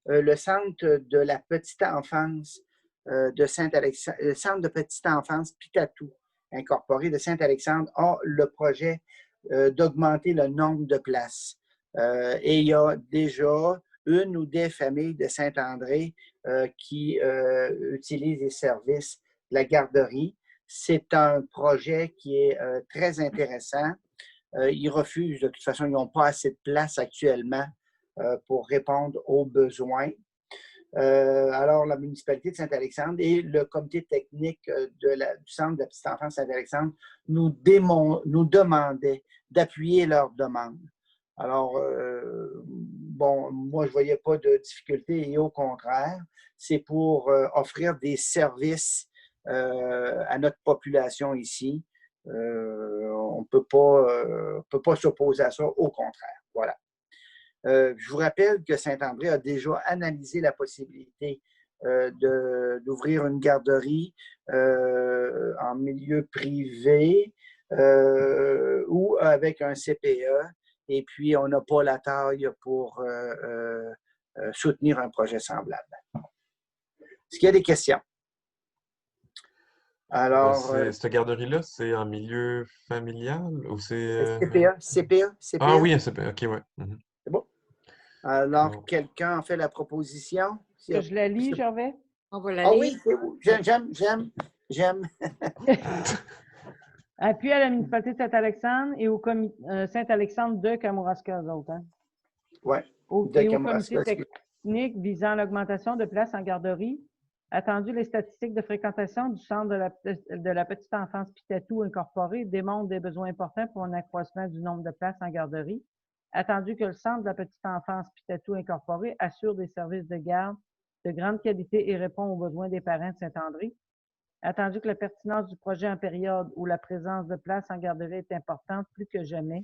le centre de la petite enfance de Saint-Alexandre, le centre de petite enfance Pitatou incorporé de Saint-Alexandre a le projet d'augmenter le nombre de places. Et il y a déjà une ou des familles de Saint-André qui utilisent les services de la garderie. C'est un projet qui est très intéressant. Ils refusent, de toute façon, ils n'ont pas assez de place actuellement pour répondre aux besoins. Alors, la municipalité de Saint-Alexandre et le comité technique du Centre de la petite enfance Saint-Alexandre nous demandaient d'appuyer leur demande. Alors, bon, moi, je ne voyais pas de difficulté et au contraire, c'est pour offrir des services à notre population ici. On ne peut pas s'opposer à ça, au contraire. Voilà. Je vous rappelle que Saint-André a déjà analysé la possibilité d'ouvrir une garderie en milieu privé ou avec un CPE. Et puis, on n'a pas la taille pour soutenir un projet semblable. Est-ce qu'il y a des questions? Alors, cette garderie-là, c'est en milieu familial ou c'est... CPE. Ah oui, un CPE, OK, oui. C'est bon. Alors, quelqu'un a fait la proposition? Que je la lis, Gervais? On va la lire. Oui, j'aime. Appui à la municipalité de Saint-Alexandre et au comité Saint-Alexandre de Kamouraska, eux autres. Hein? Oui. Au comité technique visant l'augmentation de places en garderie. Attendu, les statistiques de fréquentation du centre de la petite enfance Pitatou incorporé démontrent des besoins importants pour un accroissement du nombre de places en garderie. Attendu que le centre de la petite enfance Pitatou incorporé assure des services de garde de grande qualité et répond aux besoins des parents de Saint-André. Attendu que la pertinence du projet en période où la présence de places en garderie est importante plus que jamais.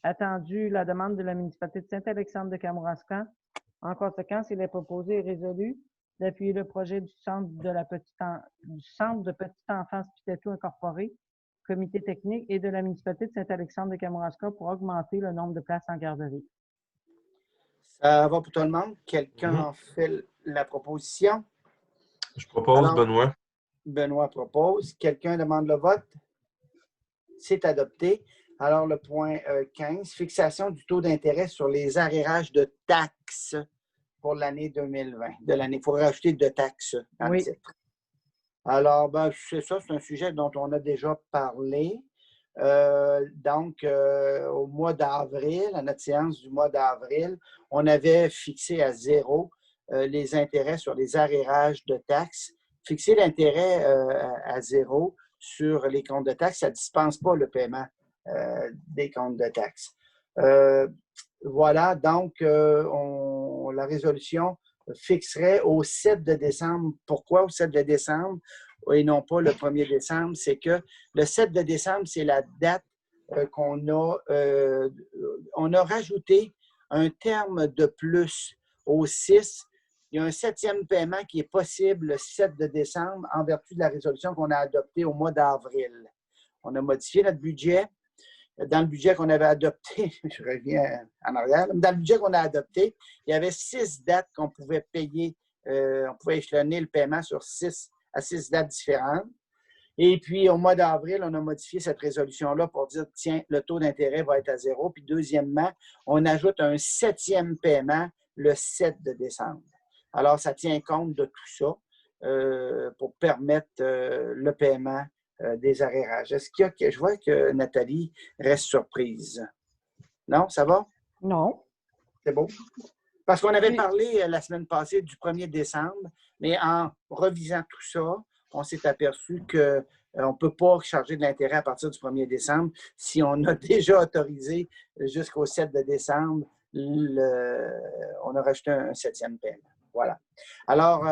Attendu la demande de la municipalité de Saint-Alexandre de Kamouraska. En conséquence, il est proposé et résolu d'appuyer le projet du centre de petite enfance Pitatou incorporé, comité technique et de la municipalité de Saint-Alexandre de Kamouraska pour augmenter le nombre de places en garderie. Ça va pour tout le monde? Quelqu'un en fait la proposition? Je propose, Benoît. Benoît propose. Quelqu'un demande le vote? C'est adopté. Alors, le point 15, fixation du taux d'intérêt sur les arrérages de taxes pour l'année 2020. Il faut rajouter de taxes dans le titre. Alors, c'est ça, c'est un sujet dont on a déjà parlé. Donc, au mois d'avril, à notre séance du mois d'avril, on avait fixé à 0 les intérêts sur les arrérages de taxes. Fixer l'intérêt à 0, sur les comptes de taxes. Ça ne dispense pas le paiement des comptes de taxes. Voilà, donc la résolution fixerait au 7 de décembre. Pourquoi au 7 de décembre et non pas le 1er décembre? C'est que le 7 de décembre, c'est la date qu'on a, on a rajouté un terme de plus au 6. Il y a un 7e paiement qui est possible le 7 de décembre en vertu de la résolution qu'on a adoptée au mois d'avril. On a modifié notre budget. Dans le budget qu'on avait adopté, je reviens en arrière, dans le budget qu'on a adopté, il y avait 6 dates qu'on pouvait payer, on pouvait échelonner le paiement sur 6 dates différentes. Et puis, au mois d'avril, on a modifié cette résolution-là pour dire, tiens, le taux d'intérêt va être à 0. Puis, deuxièmement, on ajoute un 7e paiement le 7 de décembre. Alors, ça tient compte de tout ça pour permettre le paiement des arrérages. Est-ce qu'il y a que je vois que Nathalie reste surprise? Non, ça va? Non. C'est beau. Parce qu'on avait parlé la semaine passée du 1er décembre, mais en revisant tout ça, on s'est aperçu qu'on ne peut pas charger de l'intérêt à partir du 1er décembre si on a déjà autorisé jusqu'au 7 de décembre, on a rajouté un 7e paiement. Voilà. Alors,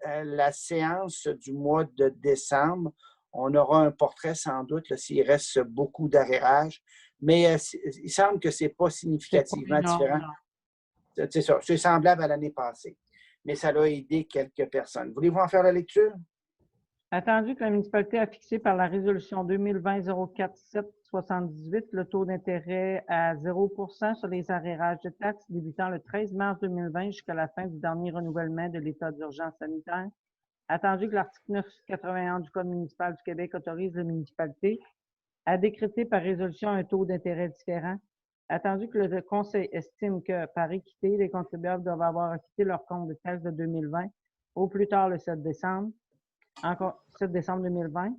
la séance du mois de décembre, on aura un portrait sans doute s'il reste beaucoup d'arrérages, mais il semble que ce n'est pas significativement différent. C'est ça, c'est semblable à l'année passée, mais ça a aidé quelques personnes. Voulez-vous en faire la lecture? Attendu que la municipalité a fixé par la résolution 2020-047-78 le taux d'intérêt à 0 sur les arrérages de taxes débutant le 13 mars 2020 jusqu'à la fin du dernier renouvellement de l'état d'urgence sanitaire. Attendu que l'article 981 du Code municipal du Québec autorise les municipalités à décréter par résolution un taux d'intérêt différent. Attendu que le Conseil estime que, par équité, les contribuables doivent avoir acquitté leur compte de taxe de 2020 au plus tard le 7 décembre 2020.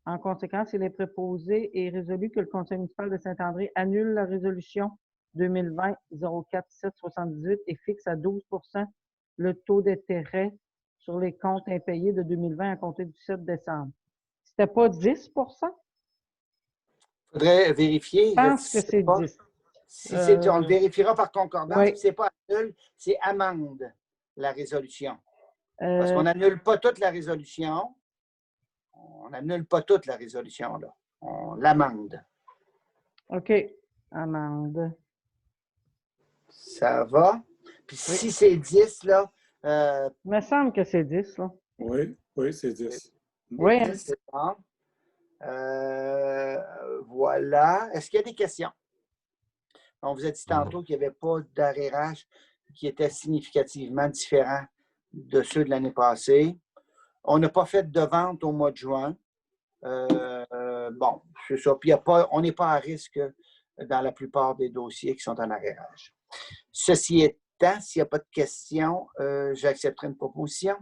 En conséquence, il est proposé et résolu que le Conseil municipal de Saint-André annule la résolution 2020-047-78 et fixe à 12 le taux d'intérêt sur les comptes impayés de 2020 à compter du 7 décembre. C'était pas 10 ? Il faudrait vérifier. Je pense que c'est 10. Si on le vérifiera par concordance, oui. Ce n'est pas annule, c'est amende la résolution. Parce qu'on n'annule pas toute la résolution. On n'annule pas toute la résolution, là. On l'amende. OK. Amende. Ça va? Puis si c'est 10, là... Il me semble que c'est 10, là. Oui, c'est 10. Oui. 10, c'est bon. Voilà. Est-ce qu'il y a des questions? On vous a dit tantôt qu'il n'y avait pas d'arrérage qui était significativement différent de ceux de l'année passée. On n'a pas fait de vente au mois de juin. Bon, c'est ça. Puis on n'est pas à risque dans la plupart des dossiers qui sont en arrérage. Ceci étant, s'il n'y a pas de questions, j'accepterai une proposition.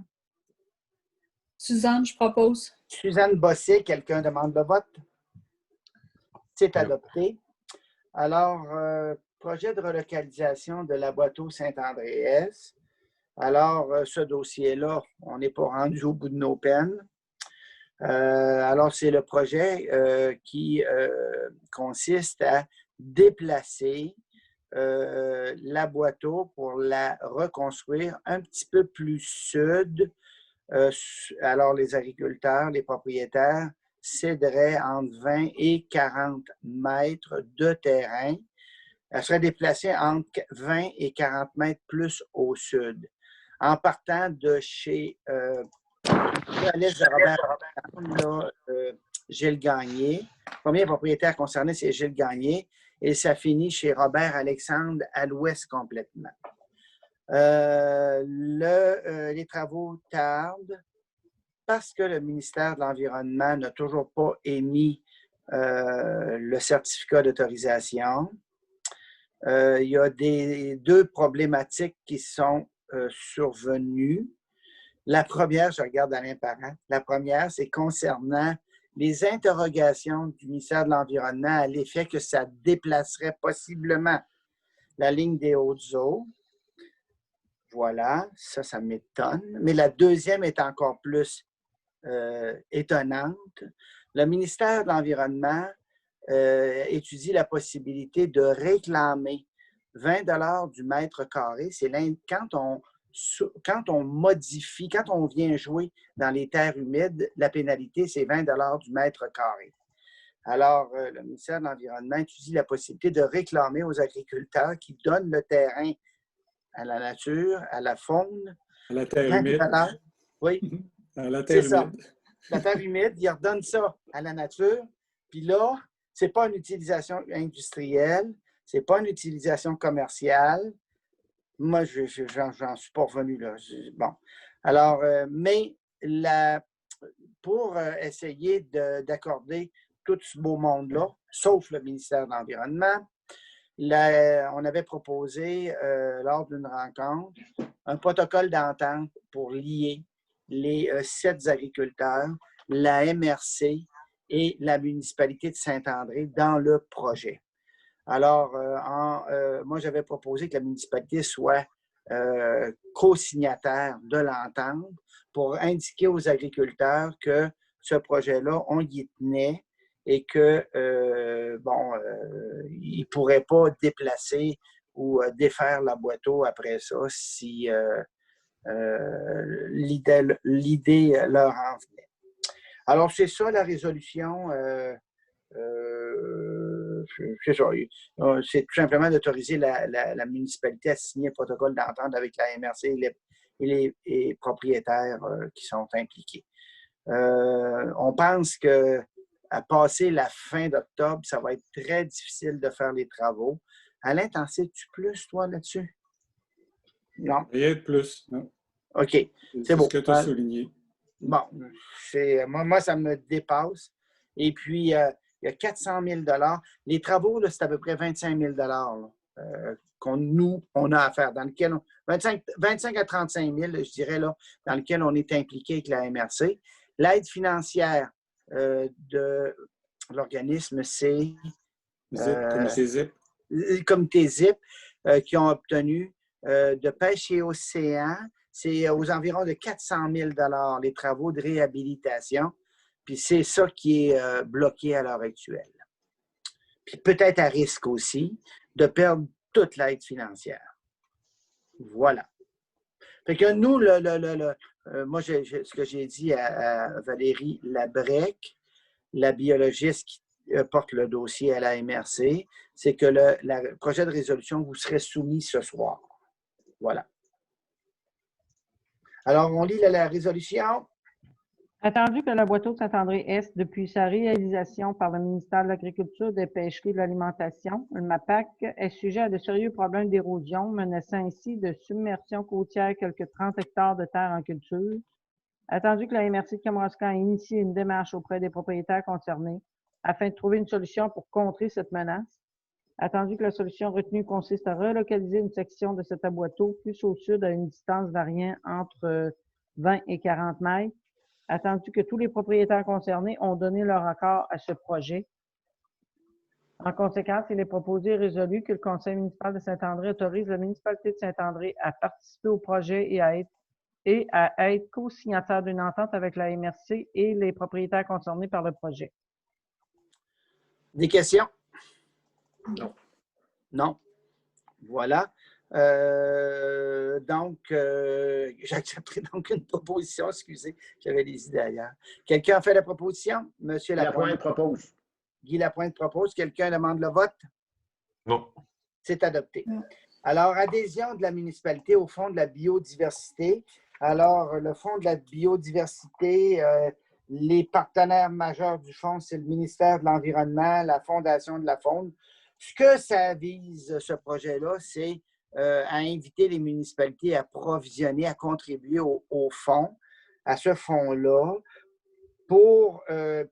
Suzanne, je propose. Suzanne Bossé, quelqu'un demande le vote? C'est adopté. Alors, projet de relocalisation de la Boiteau Saint-André-Est. Alors, ce dossier-là, on n'est pas rendu au bout de nos peines. Alors, c'est le projet qui consiste à déplacer la Boiteau pour la reconstruire un petit peu plus sud. Alors, les agriculteurs, les propriétaires céderaient entre 20 et 40 mètres de terrain. Elle serait déplacée entre 20 et 40 mètres plus au sud. En partant de chez à l'est de Robert, Gilles Gagné. Le premier propriétaire concerné, c'est Gilles Gagné. Et ça finit chez Robert Alexandre à l'ouest complètement. Les travaux tardent parce que le ministère de l'Environnement n'a toujours pas émis le certificat d'autorisation. Il y a deux problématiques qui sont survenues. La première, je regarde Alain Parent, la première, c'est concernant les interrogations du ministère de l'Environnement à l'effet que ça déplacerait possiblement la ligne des Hautes-Eaux. Voilà, ça m'étonne. Mais la deuxième est encore plus étonnante. Le ministère de l'Environnement étudie la possibilité de réclamer 20 $ du mètre carré. C'est quand on modifie, quand on vient jouer dans les terres humides, la pénalité, c'est 20 $ du mètre carré. Alors, le ministère de l'Environnement étudie la possibilité de réclamer aux agriculteurs qui donnent le terrain à la nature, à la faune. À la terre humide. Oui, à la terre humide. La terre humide, ils redonnent ça à la nature. Puis là, ce n'est pas une utilisation industrielle, ce n'est pas une utilisation commerciale. Moi, j'en suis pas revenu là. Bon. Alors, mais pour essayer d'accorder tout ce beau monde-là, sauf le ministère de l'Environnement, on avait proposé, lors d'une rencontre, un protocole d'entente pour lier les 7 agriculteurs, la MRC et la municipalité de Saint-André dans le projet. Alors, moi, j'avais proposé que la municipalité soit co-signataire de l'entente pour indiquer aux agriculteurs que ce projet-là, on y tenait et que, ils ne pourraient pas déplacer ou défaire la boîteau après ça si l'idée leur en venait. Alors, c'est ça la résolution. C'est ça. C'est tout simplement d'autoriser la municipalité à signer un protocole d'entente avec la MRC et les propriétaires qui sont impliqués. On pense que à passer la fin d'octobre, ça va être très difficile de faire les travaux. Alain, t'en sais-tu plus, toi, là-dessus? Non? Rien de plus, non. OK. C'est beau. ce que tu as souligné. Bon, moi, ça me dépasse. Et puis, il y a 400 000 $. Les travaux, c'est à peu près 25 000 $ qu'on a à faire, dans lequel 25 à 35 000, je dirais, là, dans lequel on est impliqué avec la MRC. L'aide financière de l'organisme, c'est Comité ZIP. Le comité ZIP qui ont obtenu de Pêche et Océan, c'est aux environs de 400 000 $ les travaux de réhabilitation. Puis c'est ça qui est bloqué à l'heure actuelle. Puis peut-être à risque aussi de perdre toute l'aide financière. Voilà. Fait que nous, moi, ce que j'ai dit à Valérie Labrec, la biologiste qui porte le dossier à la MRC, c'est que le projet de résolution vous serait soumis ce soir. Voilà. Alors, on lit la résolution. Attendu que la boîteau de Saint-André-Est, depuis sa réalisation par le ministère de l'Agriculture, des Pêcheries et de l'Alimentation, le MAPAC, est sujet à de sérieux problèmes d'érosion, menaçant ainsi de submersion côtière quelques 30 hectares de terre en culture. Attendu que la MRC de Kamouraska a initié une démarche auprès des propriétaires concernés afin de trouver une solution pour contrer cette menace. Attendu que la solution retenue consiste à relocaliser une section de cet aboiteau plus au sud à une distance variant entre 20 et 40 mètres. Attendu que tous les propriétaires concernés ont donné leur accord à ce projet. En conséquence, il est proposé et résolu que le Conseil municipal de Saint-André autorise la municipalité de Saint-André à participer au projet et à être co-signataire d'une entente avec la MRC et les propriétaires concernés par le projet. Des questions? Non. Non. Voilà. J'accepterai donc une proposition. Excusez, j'avais des idées ailleurs. Quelqu'un a fait la proposition? Monsieur Lapointe propose. Guy Lapointe propose. Quelqu'un demande le vote? Non. C'est adopté. Alors, adhésion de la municipalité au Fonds de la biodiversité. Alors, le Fonds de la biodiversité, les partenaires majeurs du fonds, c'est le ministère de l'Environnement, la Fondation de la Faune. Ce que ça vise, ce projet-là, c'est à inviter les municipalités à provisionner, à contribuer au fonds, à ce fonds-là.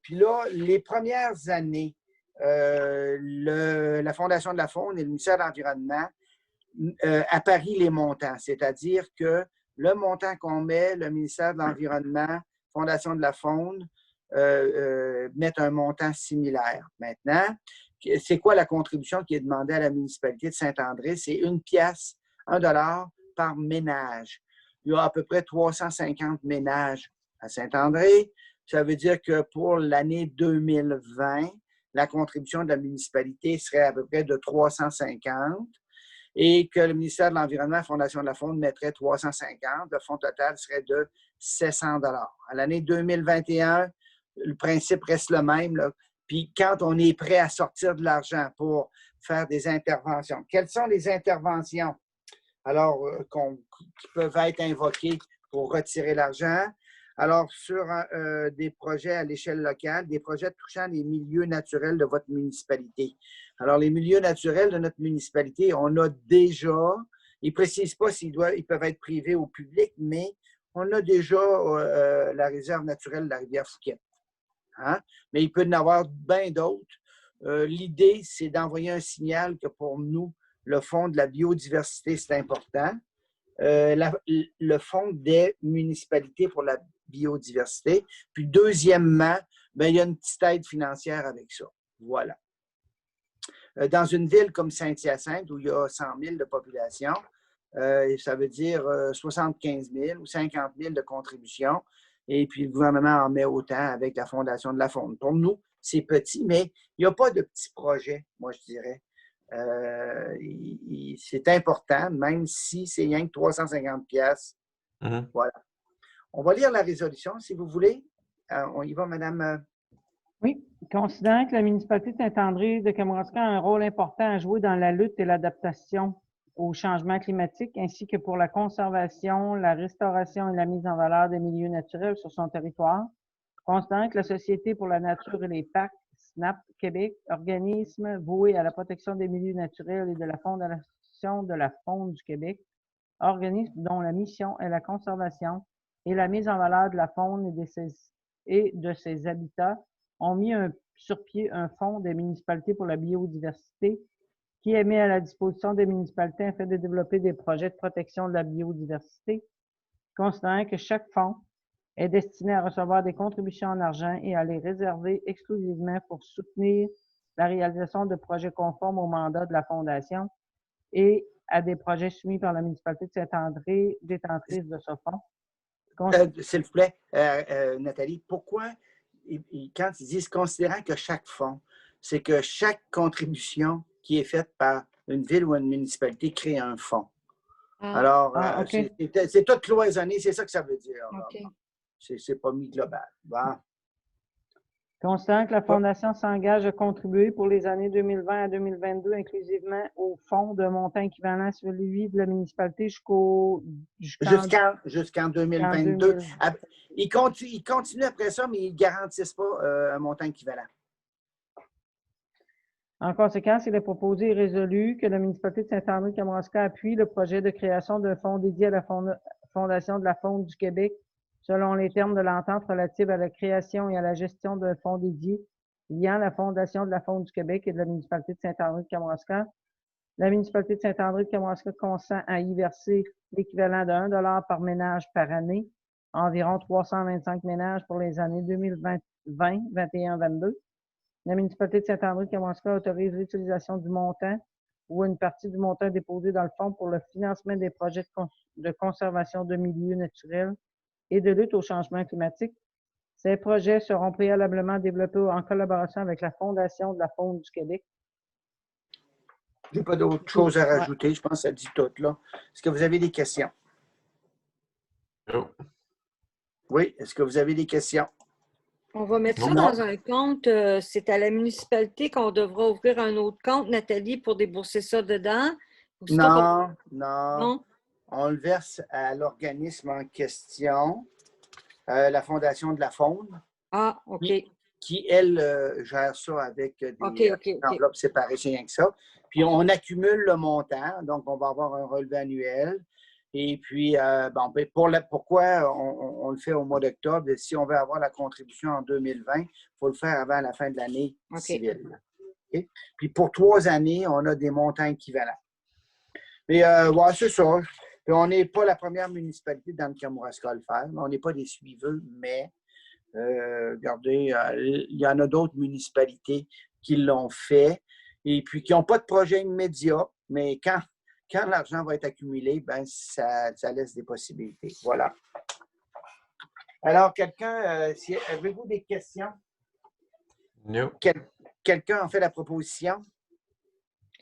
Puis là, les premières années, la Fondation de la Faune et le ministère de l'Environnement apparient les montants, c'est-à-dire que le montant qu'on met, le ministère de l'Environnement, Fondation de la Faune, mettent un montant similaire. Maintenant, c'est quoi la contribution qui est demandée à la municipalité de Saint-André? C'est 1 pièce, $1 par ménage. Il y a à peu près 350 ménages à Saint-André. Ça veut dire que pour l'année 2020, la contribution de la municipalité serait à peu près de 350 et que le ministère de l'Environnement, la Fondation de la Faune mettrait 350. Le fonds total serait de 700 $. À l'année 2021, le principe reste le même, là. Puis quand on est prêt à sortir de l'argent pour faire des interventions, quelles sont les interventions alors qui peuvent être invoquées pour retirer l'argent? Alors, sur des projets à l'échelle locale, des projets touchant les milieux naturels de votre municipalité. Alors, les milieux naturels de notre municipalité, on a déjà, ils ne précisent pas s'ils peuvent être privés ou publics, mais on a déjà la réserve naturelle de la rivière Fouquet. Hein? Mais il peut y en avoir bien d'autres. L'idée, c'est d'envoyer un signal que pour nous, le fonds de la biodiversité, c'est important. Le fonds des municipalités pour la biodiversité. Puis deuxièmement, bien, il y a une petite aide financière avec ça. Voilà. Dans une ville comme Saint-Hyacinthe, où il y a 100 000 de population, ça veut dire 75 000 ou 50 000 de contributions. Et puis, le gouvernement en met autant avec la Fondation de la Faune. Pour nous, c'est petit, mais il n'y a pas de petits projets, moi, je dirais. C'est important, même si c'est rien que 350 $. Voilà. On va lire la résolution, si vous voulez. On y va, Madame. Oui. Considérant que la municipalité de Saint-André de Kamouraska a un rôle important à jouer dans la lutte et l'adaptation au changement climatique, ainsi que pour la conservation, la restauration et la mise en valeur des milieux naturels sur son territoire, considérant que la Société pour la nature et les parcs, SNAP Québec, organisme voué à la protection des milieux naturels et de la Fondation de la faune du Québec, organisme dont la mission est la conservation et la mise en valeur de la faune et de ses habitats, ont mis sur pied un fonds des municipalités pour la biodiversité qui est mis à la disposition des municipalités afin de développer des projets de protection de la biodiversité, considérant que chaque fonds est destiné à recevoir des contributions en argent et à les réserver exclusivement pour soutenir la réalisation de projets conformes au mandat de la Fondation et à des projets soumis par la municipalité de Saint-André, détentrice de ce fonds. S'il vous plaît, Nathalie, pourquoi, quand ils disent considérant que chaque fonds, c'est que chaque contribution qui est faite par une ville ou une municipalité crée un fonds. Alors, okay. C'est tout cloisonné, c'est ça que ça veut dire. Okay. C'est pas mis global. Bon. Considérant que la Fondation s'engage à contribuer pour les années 2020 à 2022 inclusivement au fonds de montant équivalent à celui de la municipalité jusqu'en 2022. Ils continuent après ça, mais ils ne garantissent pas un montant équivalent. En conséquence, il est proposé et résolu que la municipalité de Saint-André-Kamouraska appuie le projet de création d'un fonds dédié à la Fondation de la faune du Québec selon les termes de l'entente relative à la création et à la gestion d'un fonds dédié liant la Fondation de la faune du Québec et de la municipalité de Saint-André-de-Kamouraska. La municipalité de Saint-André-de-Kamouraska consent à y verser l'équivalent de 1 $ par ménage par année, environ 325 ménages pour les années 2020, 21, 22. La municipalité de Saint-André-de-Kamouraska autorise l'utilisation du montant ou une partie du montant déposé dans le fonds pour le financement des projets de conservation de milieux naturels et de lutte au changement climatique. Ces projets seront préalablement développés en collaboration avec la Fondation de la faune du Québec. Je n'ai pas d'autre chose à rajouter. Je pense que ça dit tout, là. Est-ce que vous avez des questions? Non. Oui, est-ce que vous avez des questions? On va mettre ça dans un compte. C'est à la municipalité qu'on devra ouvrir un autre compte, Nathalie, pour débourser ça dedans? Non. On le verse à l'organisme en question, la Fondation de la faune. Ah, OK. Qui elle, gère ça avec des enveloppes séparées, c'est rien que ça. Puis, on accumule le montant, donc on va avoir un relevé annuel. Et puis, pourquoi on le fait au mois d'octobre? Si on veut avoir la contribution en 2020, il faut le faire avant la fin de l'année civile. Okay? Puis, pour 3 années, on a des montants équivalents. Mais, c'est ça. Puis, on n'est pas la première municipalité dans le Kamouraska à le faire. On n'est pas des suiveux, mais regardez, il y en a d'autres municipalités qui l'ont fait et puis qui n'ont pas de projet immédiat, mais quand l'argent va être accumulé, ben ça laisse des possibilités. Voilà. Alors, quelqu'un, avez-vous des questions? Non. Quelqu'un en fait la proposition?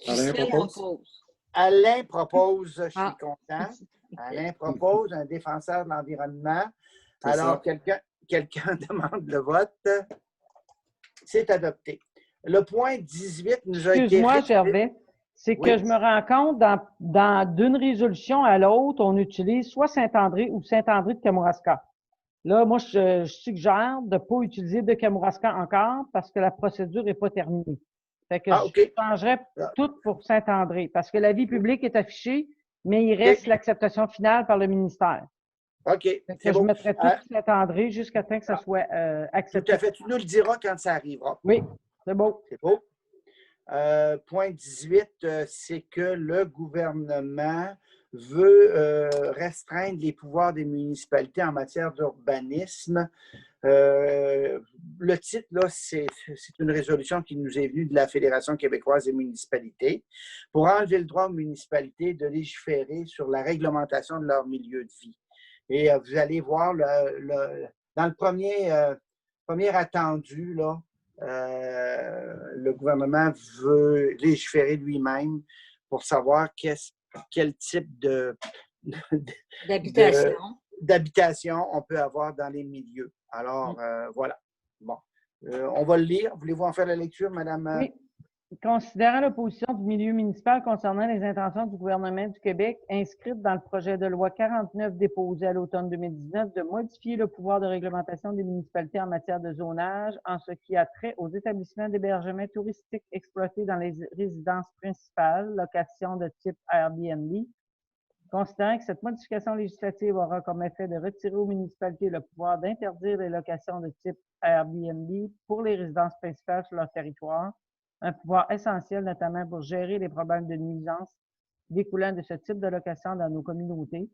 Alain propose. Alain propose, je suis Ah. content. Alain propose, un défenseur de l'environnement. Alors, quelqu'un demande le vote. C'est adopté. Le point 18 nous a été... Excuse-moi, Gervais. C'est Oui. que je me rends compte, d'une résolution à l'autre, on utilise soit Saint-André ou Saint-André de Kamouraska. Là, moi, je suggère de ne pas utiliser de Kamouraska encore parce que la procédure n'est pas terminée. Fait que je changerais tout pour Saint-André parce que l'avis public est affiché, mais il reste l'acceptation finale par le ministère. OK. Je mettrais tout Saint-André jusqu'à temps que ça soit accepté. Tout à fait. Tu nous le diras quand ça arrivera. Oui, c'est beau. C'est beau. Point 18, c'est que le gouvernement veut restreindre les pouvoirs des municipalités en matière d'urbanisme. Le titre, là, c'est une résolution qui nous est venue de la Fédération québécoise des municipalités pour enlever le droit aux municipalités de légiférer sur la réglementation de leur milieu de vie. Et vous allez voir, dans le premier attendu, là, le gouvernement veut légiférer lui-même pour savoir quel type d'habitation on peut avoir dans les milieux. Alors, voilà. Bon. On va le lire. Voulez-vous en faire la lecture, Madame? Oui. Considérant l'opposition du milieu municipal concernant les intentions du gouvernement du Québec inscrites dans le projet de loi 49 déposé à l'automne 2019 de modifier le pouvoir de réglementation des municipalités en matière de zonage en ce qui a trait aux établissements d'hébergement touristique exploités dans les résidences principales, location de type Airbnb, considérant que cette modification législative aura comme effet de retirer aux municipalités le pouvoir d'interdire les locations de type Airbnb pour les résidences principales sur leur territoire, un pouvoir essentiel notamment pour gérer les problèmes de nuisance découlant de ce type de location dans nos communautés.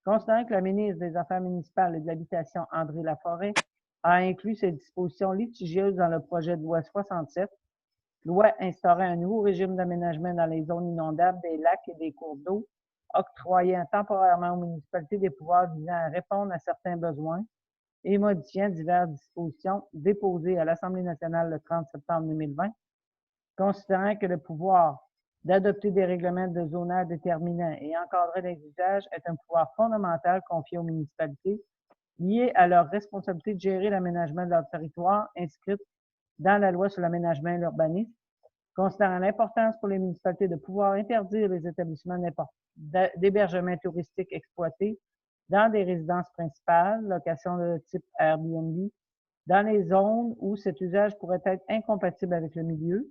Considérant que la ministre des Affaires municipales et de l'Habitation, André Laforêt, a inclus ces dispositions litigieuses dans le projet de loi 67, loi instaurant un nouveau régime d'aménagement dans les zones inondables des lacs et des cours d'eau, octroyant temporairement aux municipalités des pouvoirs visant à répondre à certains besoins et modifiant diverses dispositions déposées à l'Assemblée nationale le 30 septembre 2020, considérant que le pouvoir d'adopter des règlements de zonage déterminants et encadrer les usages est un pouvoir fondamental confié aux municipalités, lié à leur responsabilité de gérer l'aménagement de leur territoire inscrite dans la loi sur l'aménagement et l'urbanisme, considérant l'importance pour les municipalités de pouvoir interdire les établissements d'hébergement touristique exploités dans des résidences principales, location de type Airbnb, dans les zones où cet usage pourrait être incompatible avec le milieu,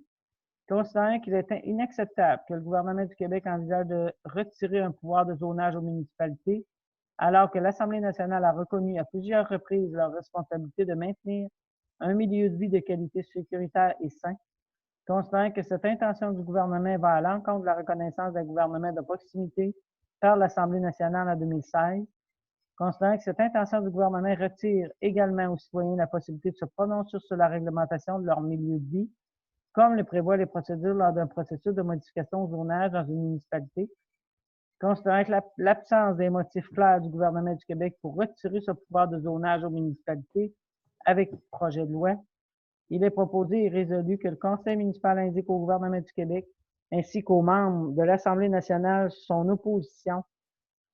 considérant qu'il est inacceptable que le gouvernement du Québec envisage de retirer un pouvoir de zonage aux municipalités, alors que l'Assemblée nationale a reconnu à plusieurs reprises leur responsabilité de maintenir un milieu de vie de qualité sécuritaire et sain, considérant que cette intention du gouvernement va à l'encontre de la reconnaissance d'un gouvernement de proximité par l'Assemblée nationale en 2016, considérant que cette intention du gouvernement retire également aux citoyens la possibilité de se prononcer sur la réglementation de leur milieu de vie, comme le prévoient les procédures lors d'un processus de modification au zonage dans une municipalité, considérant que l'absence des motifs clairs du gouvernement du Québec pour retirer ce pouvoir de zonage aux municipalités avec le projet de loi, il est proposé et résolu que le Conseil municipal indique au gouvernement du Québec ainsi qu'aux membres de l'Assemblée nationale son opposition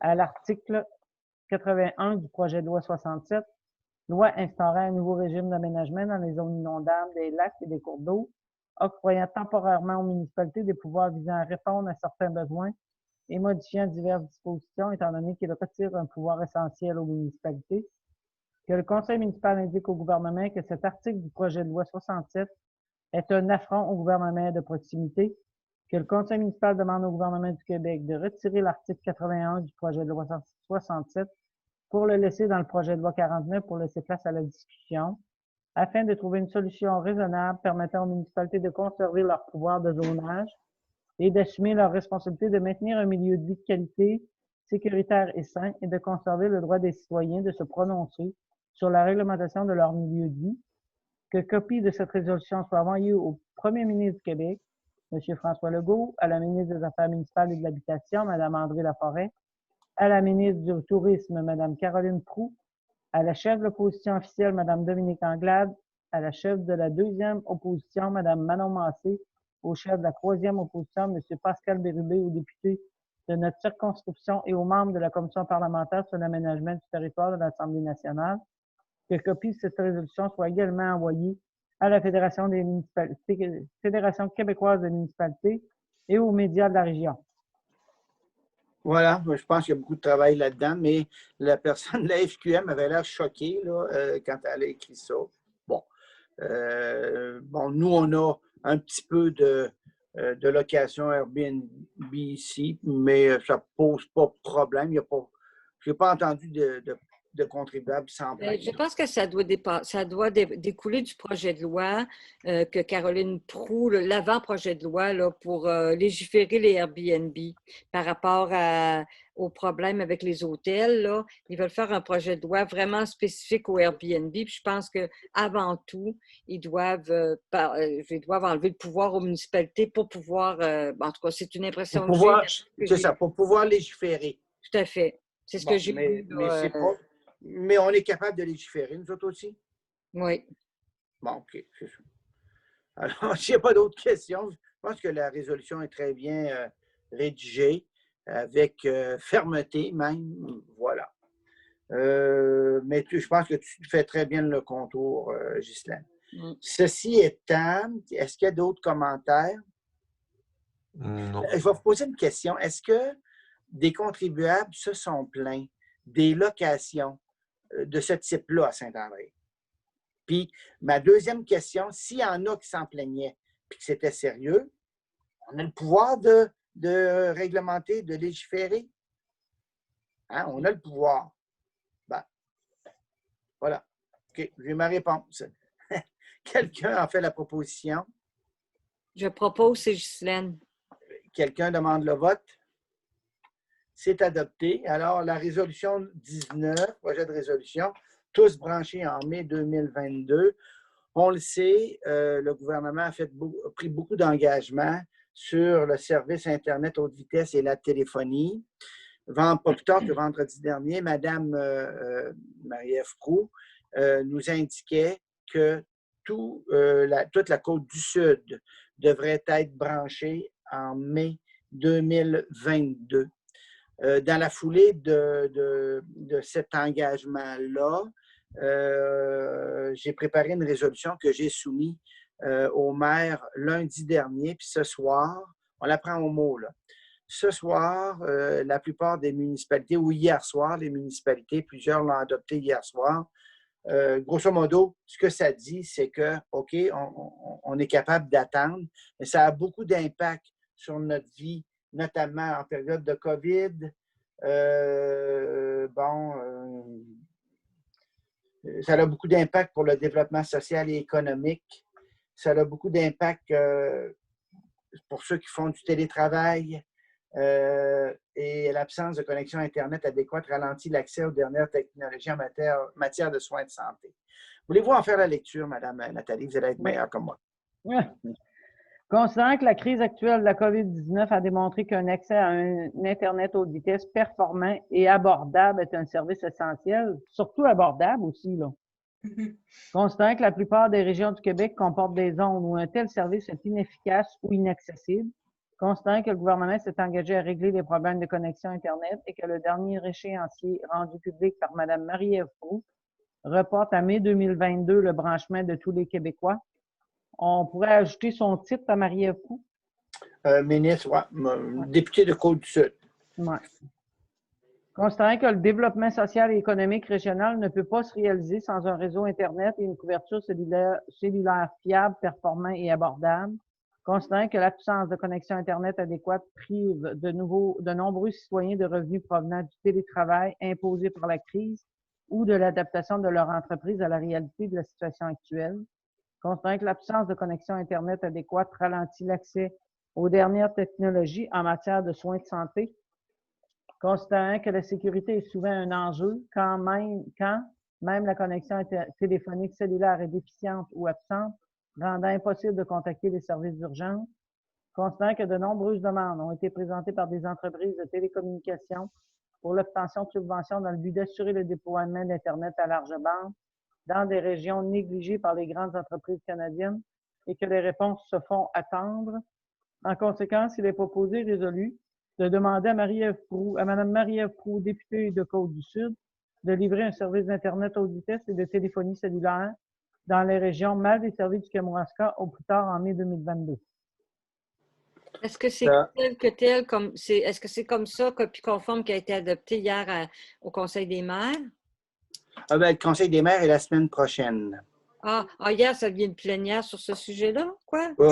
à l'article 81 du projet de loi 67, loi instaurant un nouveau régime d'aménagement dans les zones inondables des lacs et des cours d'eau, octroyant temporairement aux municipalités des pouvoirs visant à répondre à certains besoins et modifiant diverses dispositions étant donné qu'il retire un pouvoir essentiel aux municipalités, que le Conseil municipal indique au gouvernement que cet article du projet de loi 67 est un affront au gouvernement de proximité, que le Conseil municipal demande au gouvernement du Québec de retirer l'article 81 du projet de loi 67 pour le laisser dans le projet de loi 49 pour laisser place à la discussion, afin de trouver une solution raisonnable permettant aux municipalités de conserver leur pouvoir de zonage et d'assumer leur responsabilité de maintenir un milieu de vie de qualité, sécuritaire et sain et de conserver le droit des citoyens de se prononcer sur la réglementation de leur milieu de vie, que copie de cette résolution soit envoyée au Premier ministre du Québec, M. François Legault, à la ministre des Affaires municipales et de l'Habitation, Mme André Laforêt, à la ministre du Tourisme, Mme Caroline Proulx, À la chef de l'opposition officielle, Mme Dominique Anglade. À la chef de la deuxième opposition, Mme Manon Massé. Au chef de la troisième opposition, M. Pascal Bérubé, aux députés de notre circonscription et aux membres de la Commission parlementaire sur l'aménagement du territoire de l'Assemblée nationale, que copie de cette résolution soit également envoyée à la Fédération des municipalités, Fédération québécoise des municipalités et aux médias de la région. Voilà, je pense qu'il y a beaucoup de travail là-dedans, mais la personne de la FQM avait l'air choquée là, quand elle a écrit ça. Bon. Nous, on a un petit peu de location Airbnb ici, mais ça ne pose pas de problème. Je n'ai pas entendu de contribuables sans plainte. Je pense que ça doit découler du projet de loi que Caroline Proulx, l'avant-projet de loi là, pour légiférer les Airbnb par rapport aux problèmes avec les hôtels. Là. Ils veulent faire un projet de loi vraiment spécifique aux Airbnb. Puis je pense qu'avant tout, ils doivent enlever le pouvoir aux municipalités pour pouvoir, en tout cas, c'est une impression que j'ai. C'est ça, pour pouvoir légiférer. Tout à fait. C'est ce que j'ai vu. Mais on est capable de légiférer, nous autres aussi? Oui. Bon, OK, c'est ça. Alors, s'il n'y a pas d'autres questions, je pense que la résolution est très bien rédigée, avec fermeté même. Voilà. Mais je pense que tu fais très bien le contour, Ghislaine. Ceci étant, est-ce qu'il y a d'autres commentaires? Non. Je vais vous poser une question. Est-ce que des contribuables se sont plaints des locations de ce type-là à Saint-André? Puis, ma deuxième question, s'il y en a qui s'en plaignaient puis que c'était sérieux, on a le pouvoir de réglementer, de légiférer. Hein? On a le pouvoir. Ben, voilà. OK, j'ai ma réponse. Quelqu'un a fait la proposition? Je propose, c'est Ghislaine. Quelqu'un demande le vote? C'est adopté. Alors, la résolution 19, projet de résolution, tous branchés en mai 2022. On le sait, le gouvernement a pris beaucoup d'engagements sur le service Internet haute vitesse et la téléphonie. Pas plus tard que vendredi dernier, Mme Marie-Ève Proulx nous indiquait que toute la côte du Sud devrait être branchée en mai 2022. Dans la foulée de cet engagement-là, j'ai préparé une résolution que j'ai soumise au maire lundi dernier, puis ce soir, on la prend au mot, là. Ce soir, la plupart des municipalités, ou hier soir, les municipalités, plusieurs l'ont adopté hier soir. Grosso modo, ce que ça dit, c'est que, OK, on est capable d'attendre, mais ça a beaucoup d'impact sur notre vie, notamment en période de COVID. Ça a beaucoup d'impact pour le développement social et économique. Ça a beaucoup d'impact pour ceux qui font du télétravail. Et l'absence de connexion Internet adéquate ralentit l'accès aux dernières technologies en matière de soins de santé. Voulez-vous en faire la lecture, Mme Nathalie? Vous allez être meilleure que moi. Oui. Considérant que la crise actuelle de la COVID-19 a démontré qu'un accès à un Internet haute vitesse performant et abordable est un service essentiel, surtout abordable aussi, là. Considérant que la plupart des régions du Québec comportent des zones où un tel service est inefficace ou inaccessible, considérant que le gouvernement s'est engagé à régler les problèmes de connexion Internet et que le dernier échéancier rendu public par Mme Marie-Ève Proulx reporte à mai 2022 le branchement de tous les Québécois, on pourrait ajouter son titre à Marie-Ève Proulx? Ministre, ouais, députée de Côte-du-Sud. Ouais. Considérant que le développement social et économique régional ne peut pas se réaliser sans un réseau Internet et une couverture cellulaire fiable, performant et abordable, considérant que l'absence de connexion Internet adéquate prive de nombreux citoyens de revenus provenant du télétravail imposé par la crise ou de l'adaptation de leur entreprise à la réalité de la situation actuelle, considérant que l'absence de connexion Internet adéquate ralentit l'accès aux dernières technologies en matière de soins de santé, considérant que la sécurité est souvent un enjeu quand même la connexion téléphonique cellulaire est déficiente ou absente, rendant impossible de contacter les services d'urgence, considérant que de nombreuses demandes ont été présentées par des entreprises de télécommunications pour l'obtention de subventions dans le but d'assurer le déploiement d'Internet à large bande dans des régions négligées par les grandes entreprises canadiennes et que les réponses se font attendre. En conséquence, il est proposé et résolu de demander à Mme Marie-Ève Proulx, députée de Côte-du-Sud, de livrer un service d'Internet haute vitesse et de téléphonie cellulaire dans les régions mal desservies du Kamouraska au plus tard en mai 2022. Est-ce que c'est tel que tel, est-ce que c'est comme ça, copie conforme qui a été adopté hier au Conseil des maires? Le Conseil des maires est la semaine prochaine. Hier, ça devient une plénière sur ce sujet-là, quoi? Oui,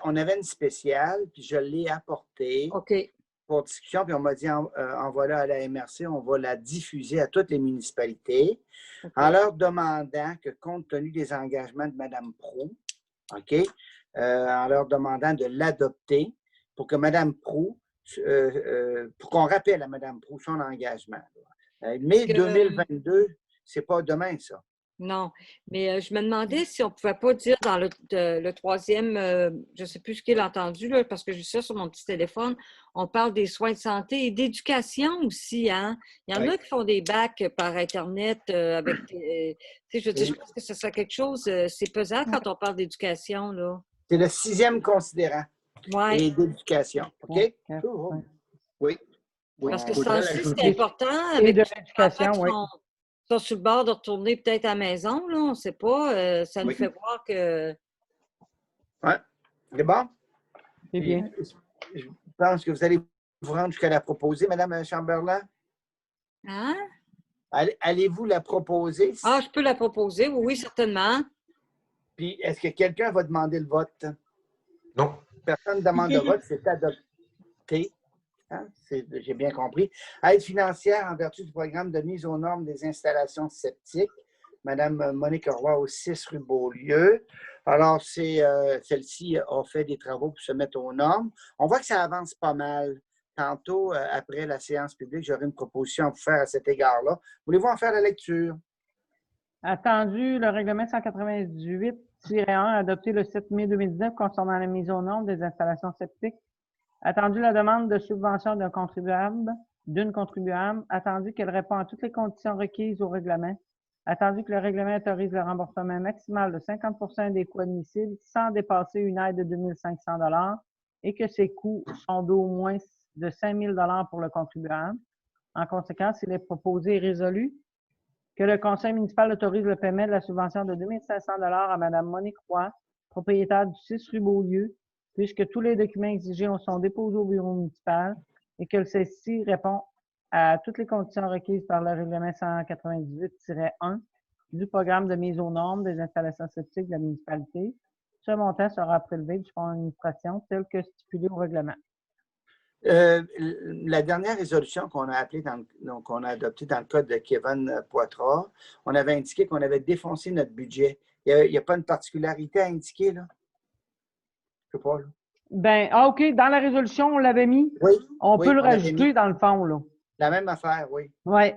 on avait une spéciale, puis je l'ai apportée pour discussion, puis on m'a dit envoie-la à la MRC, on va la diffuser à toutes les municipalités en leur demandant que, compte tenu des engagements de Mme Proulx, en leur demandant de l'adopter pour que Mme Proulx, pour qu'on rappelle à Mme Proulx son engagement. Mai 2022, c'est pas demain, ça. Non, mais je me demandais si on ne pouvait pas dire dans le troisième, je ne sais plus ce qu'il a entendu, là, parce que j'ai ça sur mon petit téléphone, on parle des soins de santé et d'éducation aussi. Hein? Il y en a qui font des bacs par Internet avec je pense que ce serait quelque chose, c'est pesant quand on parle d'éducation. Là. C'est le 6e considérant et d'éducation. OK? Oui. Parce que c'est important. Et de l'éducation, oui. Sont sur le bord de retourner peut-être à la maison, là, on ne sait pas. Ça nous fait voir que... Oui. C'est bon? C'est bien. Je pense que vous allez vous rendre jusqu'à la proposer, Mme Chamberlain. Hein? Allez-vous la proposer? Je peux la proposer, oui, certainement. Puis, est-ce que quelqu'un va demander le vote? Non. Personne ne demande le vote, c'est adopté. Hein? J'ai bien compris. Aide financière en vertu du programme de mise aux normes des installations septiques. Mme Monique Roy au 6 rue Beaulieu. Alors, celle-ci a fait des travaux pour se mettre aux normes. On voit que ça avance pas mal. Tantôt, après la séance publique, j'aurai une proposition à vous faire à cet égard-là. Voulez-vous en faire la lecture? Attendu le règlement 198-1 adopté le 7 mai 2019 concernant la mise aux normes des installations septiques. Attendu la demande de subvention d'une contribuable, attendu qu'elle répond à toutes les conditions requises au règlement, attendu que le règlement autorise le remboursement maximal de 50% des coûts admissibles sans dépasser une aide de 2 500 $ et que ces coûts sont d'au moins de 5 000 $ pour le contribuable. En conséquence, il est proposé et résolu que le conseil municipal autorise le paiement de la subvention de 2 500 $ à Mme Monique Roy, propriétaire du 6 rue Beaulieu, puisque tous les documents exigés sont déposés au bureau municipal et que celle-ci répond à toutes les conditions requises par le règlement 198-1 du programme de mise aux normes des installations septiques de la municipalité. Ce montant sera prélevé du fonds d'administration tel que stipulé au règlement. La dernière résolution qu'on a qu'on a adoptée dans le cas de Kevin Poitras, on avait indiqué qu'on avait défoncé notre budget. Il n'y a pas une particularité à indiquer, là? Je sais pas, là. OK. Dans la résolution, on l'avait mis. Oui. On peut le rajouter dans le fond, là. La même affaire, oui. Oui.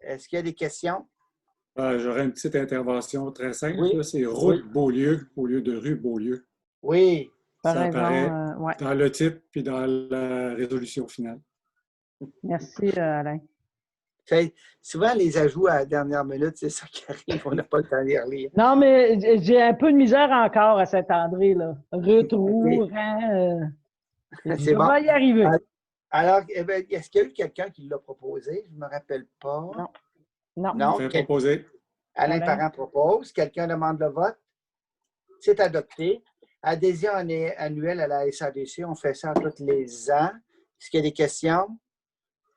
Est-ce qu'il y a des questions? J'aurais une petite intervention très simple. Oui. C'est route Beaulieu au lieu de rue Beaulieu. Oui. Ça apparaît dans le titre puis dans la résolution finale. Merci, Alain. Souvent, les ajouts à la dernière minute, c'est ça qui arrive. On n'a pas le temps de les relire. Non, mais j'ai un peu de misère encore à Saint-André, là. Retour, c'est bon. On va y arriver. Alors, est-ce qu'il y a eu quelqu'un qui l'a proposé? Je ne me rappelle pas. Non. Non. Proposé. Alain Parent propose. Quelqu'un demande le vote. C'est adopté. Adhésion annuelle à la SADC, on fait ça tous les ans. Est-ce qu'il y a des questions?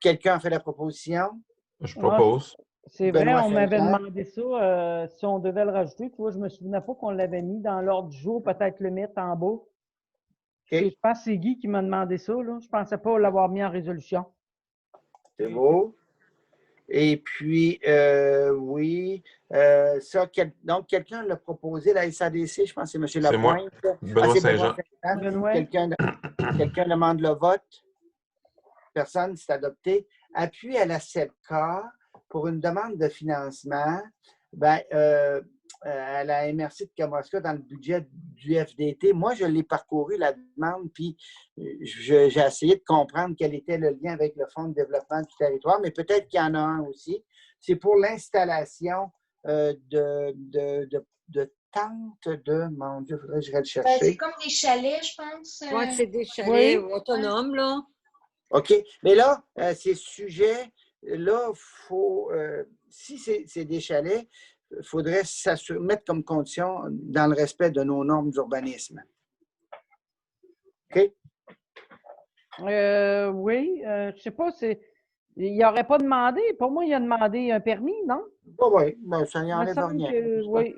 Quelqu'un a fait la proposition? Je propose. C'est vrai, on m'avait demandé ça, si on devait le rajouter. Tu vois, je ne me souvenais pas qu'on l'avait mis dans l'ordre du jour, peut-être le mettre en bas. Je pense que c'est Guy qui m'a demandé ça. Là. Je ne pensais pas l'avoir mis en résolution. C'est beau. Et puis, oui, donc quelqu'un l'a proposé, la SADC, je pense que c'est M. Lapointe. Benoît Saint-Jean. Quelqu'un demande le vote. Personne, c'est adopté. Appui à la SEPCA pour une demande de financement. à la MRC de Kamouraska dans le budget du FDT. Moi, je l'ai parcouru, la demande, puis j'ai essayé de comprendre quel était le lien avec le Fonds de développement du territoire, mais peut-être qu'il y en a un aussi. C'est pour l'installation de tentes de... Mon Dieu, il faudrait que je le chercher. C'est comme des chalets, je pense. Oui, c'est des chalets autonomes, là. OK. Mais là, ces sujets-là, si c'est des chalets, il faudrait mettre comme condition dans le respect de nos normes d'urbanisme. OK? Oui, je ne sais pas, il n'aurait pas demandé. Pour moi, il a demandé un permis, non? Oui, mais ça n'y enlève rien. Oui.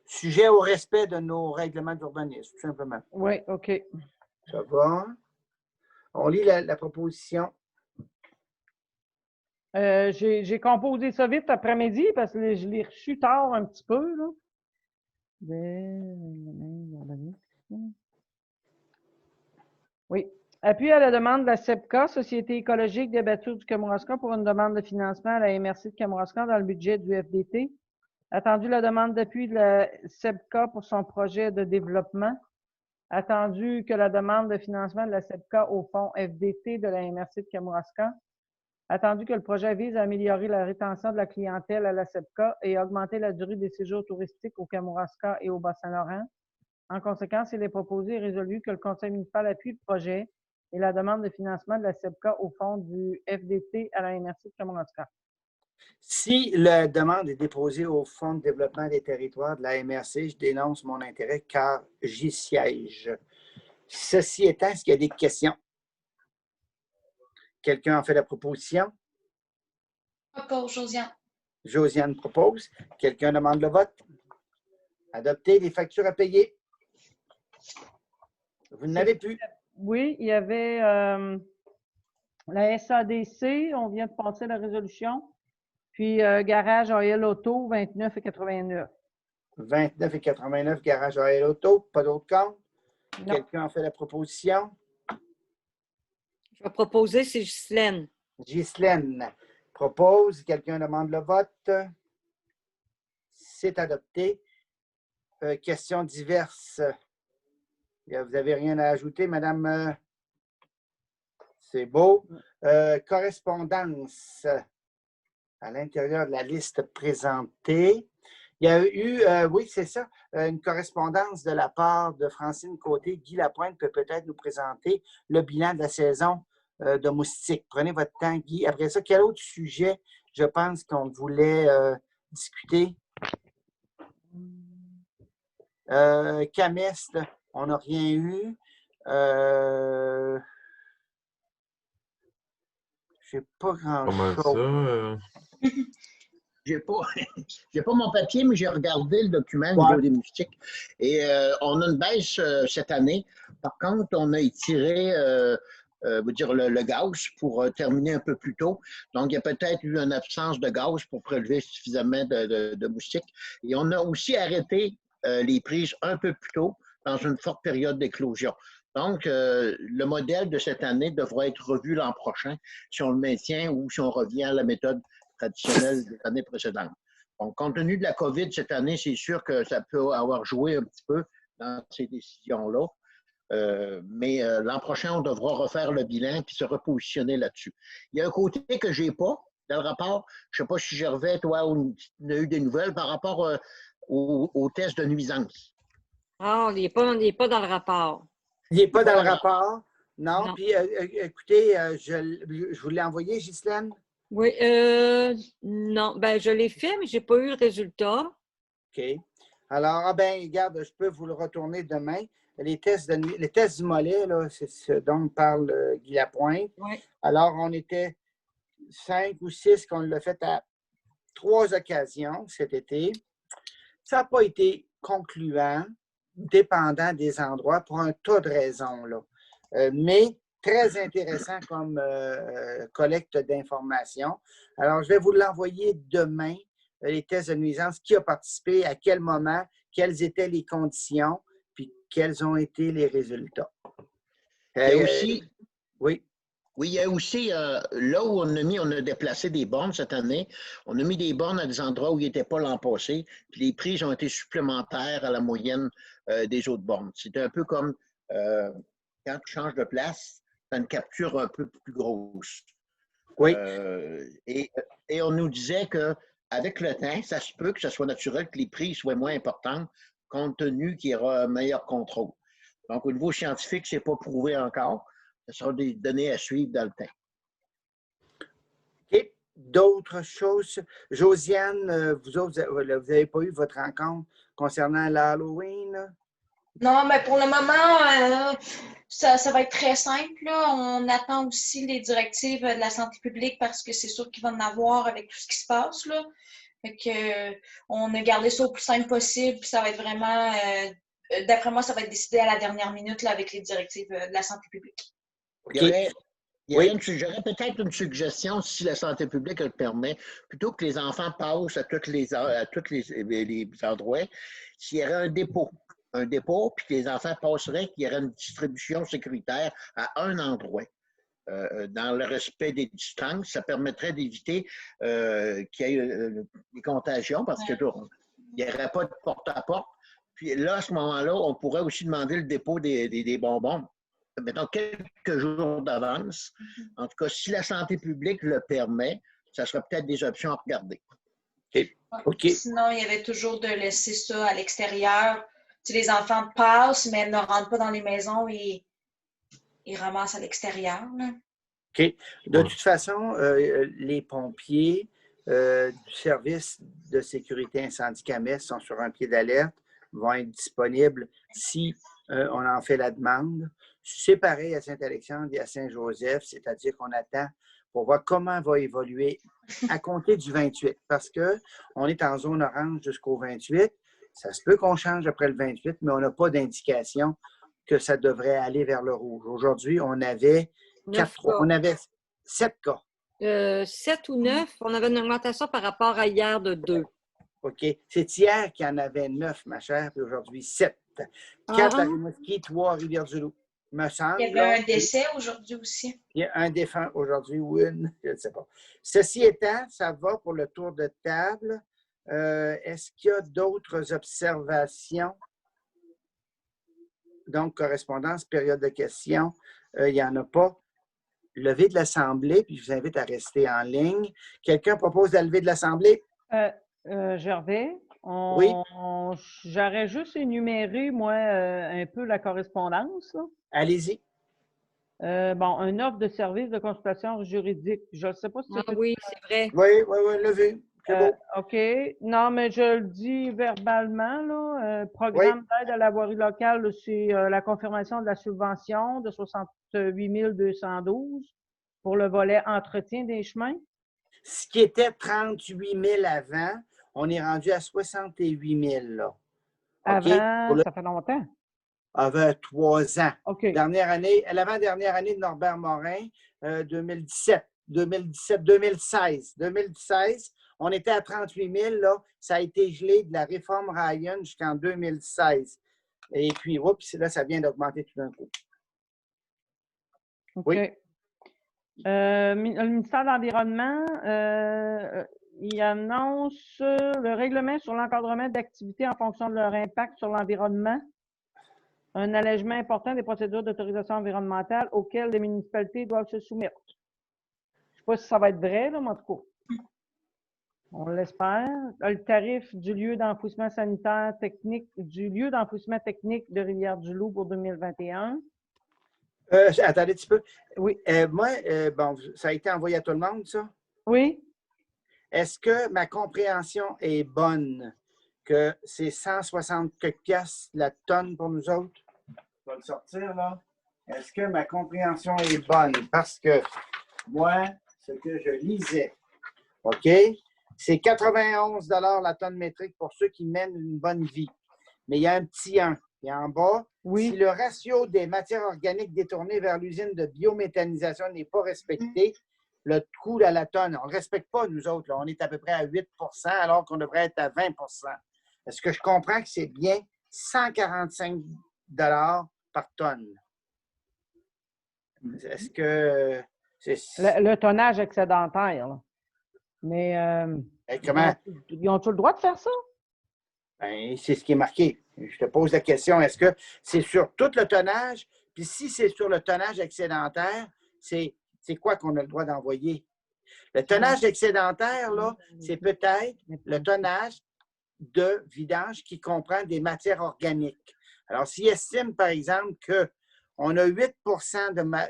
Sujet au respect de nos règlements d'urbanisme, tout simplement. Oui, OK. Ça va. On lit la proposition. J'ai composé ça vite après-midi parce que je l'ai reçu tard un petit peu. Là. Oui. Appui à la demande de la SEPCA, Société écologique des bâtiments du Kamouraska, pour une demande de financement à la MRC de Kamouraska dans le budget du FDT. Attendu la demande d'appui de la SEPCA pour son projet de développement. Attendu que la demande de financement de la SEPCA au fonds FDT de la MRC de Kamouraska. Attendu que le projet vise à améliorer la rétention de la clientèle à la SEPCA et augmenter la durée des séjours touristiques au Kamouraska et au Bas-Saint-Laurent. En conséquence, il est proposé et résolu que le Conseil municipal appuie le projet et la demande de financement de la SEPCA au fonds du FDT à la MRC de Kamouraska. Si la demande est déposée au Fonds de développement des territoires de la MRC, je dénonce mon intérêt car j'y siège. Ceci étant, est-ce qu'il y a des questions? Quelqu'un en fait la proposition? Propose, Josiane. Josiane propose. Quelqu'un demande le vote? Adopter les factures à payer. Vous n'avez plus. Oui, il y avait la SADC, on vient de passer la résolution. Puis garage AL Auto, 29,89. 29,89, garage AL Auto. Pas d'autres comptes? Non. Quelqu'un en fait la proposition? Je vais proposer, c'est Ghislaine. Ghislaine propose. Quelqu'un demande le vote? C'est adopté. Questions diverses. Vous n'avez rien à ajouter, Madame? C'est beau. Correspondance à l'intérieur de la liste présentée. Il y a eu, oui, c'est ça, une correspondance de la part de Francine Côté. Guy Lapointe peut peut-être nous présenter le bilan de la saison de moustiques. Prenez votre temps, Guy. Après ça, quel autre sujet, je pense, qu'on voulait discuter? Cameste, on n'a rien eu. Je n'ai pas grand-chose. J'ai pas mon papier, mais j'ai regardé le document au niveau des moustiques. Et on a une baisse cette année. Par contre, on a étiré le gaz pour terminer un peu plus tôt. Donc, il y a peut-être eu une absence de gaz pour prélever suffisamment de moustiques. Et on a aussi arrêté les prises un peu plus tôt dans une forte période d'éclosion. Donc, le modèle de cette année devra être revu l'an prochain si on le maintient ou si on revient à la méthode traditionnelle des années précédentes. Donc, compte tenu de la COVID cette année, c'est sûr que ça peut avoir joué un petit peu dans ces décisions-là. Mais l'an prochain, on devra refaire le bilan puis se repositionner là-dessus. Il y a un côté que je n'ai pas dans le rapport. Je ne sais pas si Gervais, toi, on a eu des nouvelles par rapport au test de nuisance. Ah, il n'est pas dans le rapport. Il n'est pas dans le rapport? Non. Puis, écoutez, je vous l'ai envoyé, Ghislaine? Oui. Non. Ben, je l'ai fait, mais je n'ai pas eu le résultat. OK. Alors, regarde, je peux vous le retourner demain. Les tests du mollet, c'est ce dont parle Guy Lapointe. Oui. Alors, on était 5 ou 6 qu'on l'a fait à 3 occasions cet été. Ça n'a pas été concluant, dépendant des endroits, pour un tas de raisons, là. Mais très intéressant comme collecte d'informations. Alors, je vais vous l'envoyer demain, les tests de nuisance, qui a participé, à quel moment, quelles étaient les conditions, puis quels ont été les résultats. Il y a aussi, oui. Oui, il y a aussi, là où on a déplacé des bornes cette année, on a mis des bornes à des endroits où ils n'étaient pas l'an passé, puis les prises ont été supplémentaires à la moyenne des autres bornes. C'est un peu comme quand tu changes de place, tu as une capture un peu plus grosse. Oui. Et on nous disait qu'avec le temps, ça se peut que ce soit naturel que les prises soient moins importantes, compte tenu qu'il y aura un meilleur contrôle. Donc, au niveau scientifique, ce n'est pas prouvé encore. Ce sera des données à suivre dans le temps. OK. D'autres choses? Josiane, vous autres, vous n'avez pas eu votre rencontre concernant l'Halloween? Non, mais pour le moment, ça va être très simple, là. On attend aussi les directives de la santé publique parce que c'est sûr qu'il va en avoir avec tout ce qui se passe, là. Fait que, on a gardé ça au plus simple possible, puis ça va être vraiment, d'après moi, ça va être décidé à la dernière minute là, avec les directives de la santé publique. OK. J'aurais peut-être une suggestion, si la santé publique le permet, plutôt que les enfants passent à tous les endroits, s'il y aurait un dépôt, puis que les enfants passeraient, qu'il y aurait une distribution sécuritaire à un endroit. Dans le respect des distances, ça permettrait d'éviter qu'il y ait des contagions parce qu'il n'y aurait pas de porte-à-porte. Puis là, à ce moment-là, on pourrait aussi demander le dépôt des bonbons, mettons quelques jours d'avance. En tout cas, si la santé publique le permet, ça serait peut-être des options à regarder. OK. Sinon, il y avait toujours de laisser ça à l'extérieur. Tu sais, les enfants passent, mais ne rentrent pas dans les maisons et ils ramassent à l'extérieur. OK. De toute façon, les pompiers du service de sécurité incendie CAMES sont sur un pied d'alerte, vont être disponibles si on en fait la demande. C'est pareil à Saint-Alexandre et à Saint-Joseph, c'est-à-dire qu'on attend pour voir comment va évoluer à compter du 28, parce qu'on est en zone orange jusqu'au 28. Ça se peut qu'on change après le 28, mais on n'a pas d'indication que ça devrait aller vers le rouge. Aujourd'hui, on avait 7 cas. 7 ou 9, on avait une augmentation par rapport à hier de 2. OK. C'est hier qu'il y en avait 9, ma chère, puis aujourd'hui 7. 4 à Rimouski, 3 à Rivière-du-Loup. Me semble. Il y avait un décès aujourd'hui aussi. Il y a un défunt aujourd'hui ou une, je ne sais pas. Ceci étant, ça va pour le tour de table. Est-ce qu'il y a d'autres observations? Donc, correspondance, période de questions, il n'y en a pas. Lever de l'Assemblée, puis je vous invite à rester en ligne. Quelqu'un propose de lever de l'Assemblée? Gervais, Oui. J'aurais juste énuméré, moi, un peu la correspondance. Allez-y. Bon, une offre de service de consultation juridique. Je ne sais pas si c'est... oui, c'est vrai. Oui, levé. C'est beau. OK. Non, mais je le dis verbalement, là. Programme d'aide à la voirie locale, c'est la confirmation de la subvention de 68 212 pour le volet entretien des chemins. Ce qui était 38 000 avant, on est rendu à 68 000, là. Avant, ça fait longtemps. Avant 3 ans. OK. L'avant-dernière année de Norbert Morin, 2016. 2016, on était à 38 000, là. Ça a été gelé de la réforme Ryan jusqu'en 2016. Et puis, oups, là, ça vient d'augmenter tout d'un coup. OK. Oui. Le ministère de l'Environnement, il annonce le règlement sur l'encadrement d'activités en fonction de leur impact sur l'environnement. Un allègement important des procédures d'autorisation environnementale auxquelles les municipalités doivent se soumettre. Je ne sais pas si ça va être vrai, là, mais en tout cas, on l'espère. Le tarif du lieu d'enfouissement sanitaire technique, de Rivière-du-Loup pour 2021. Attendez un petit peu. Oui. Moi, bon, ça a été envoyé à tout le monde, ça? Oui. Est-ce que ma compréhension est bonne que c'est 160 quelques piastres la tonne pour nous autres? Je vais le sortir, là. Est-ce que ma compréhension est bonne? Parce que moi, ce que je lisais, OK, c'est 91 la tonne métrique pour ceux qui mènent une bonne vie. Mais il y a un petit 1. Et en bas, si le ratio des matières organiques détournées vers l'usine de biométhanisation n'est pas respecté, le coût à la tonne, on ne le respecte pas, nous autres. Là. On est à peu près à 8 alors qu'on devrait être à 20 Est-ce que je comprends que c'est bien 145 par tonne? Est-ce que Le tonnage excédentaire. Là. Mais comment? Ils ont-ils le droit de faire ça? Ben, c'est ce qui est marqué. Je te pose la question, est-ce que c'est sur tout le tonnage? Puis si c'est sur le tonnage excédentaire, c'est quoi qu'on a le droit d'envoyer? Le tonnage excédentaire, là, c'est peut-être le tonnage de vidange qui comprend des matières organiques. Alors, s'il estime, par exemple, qu'on a 8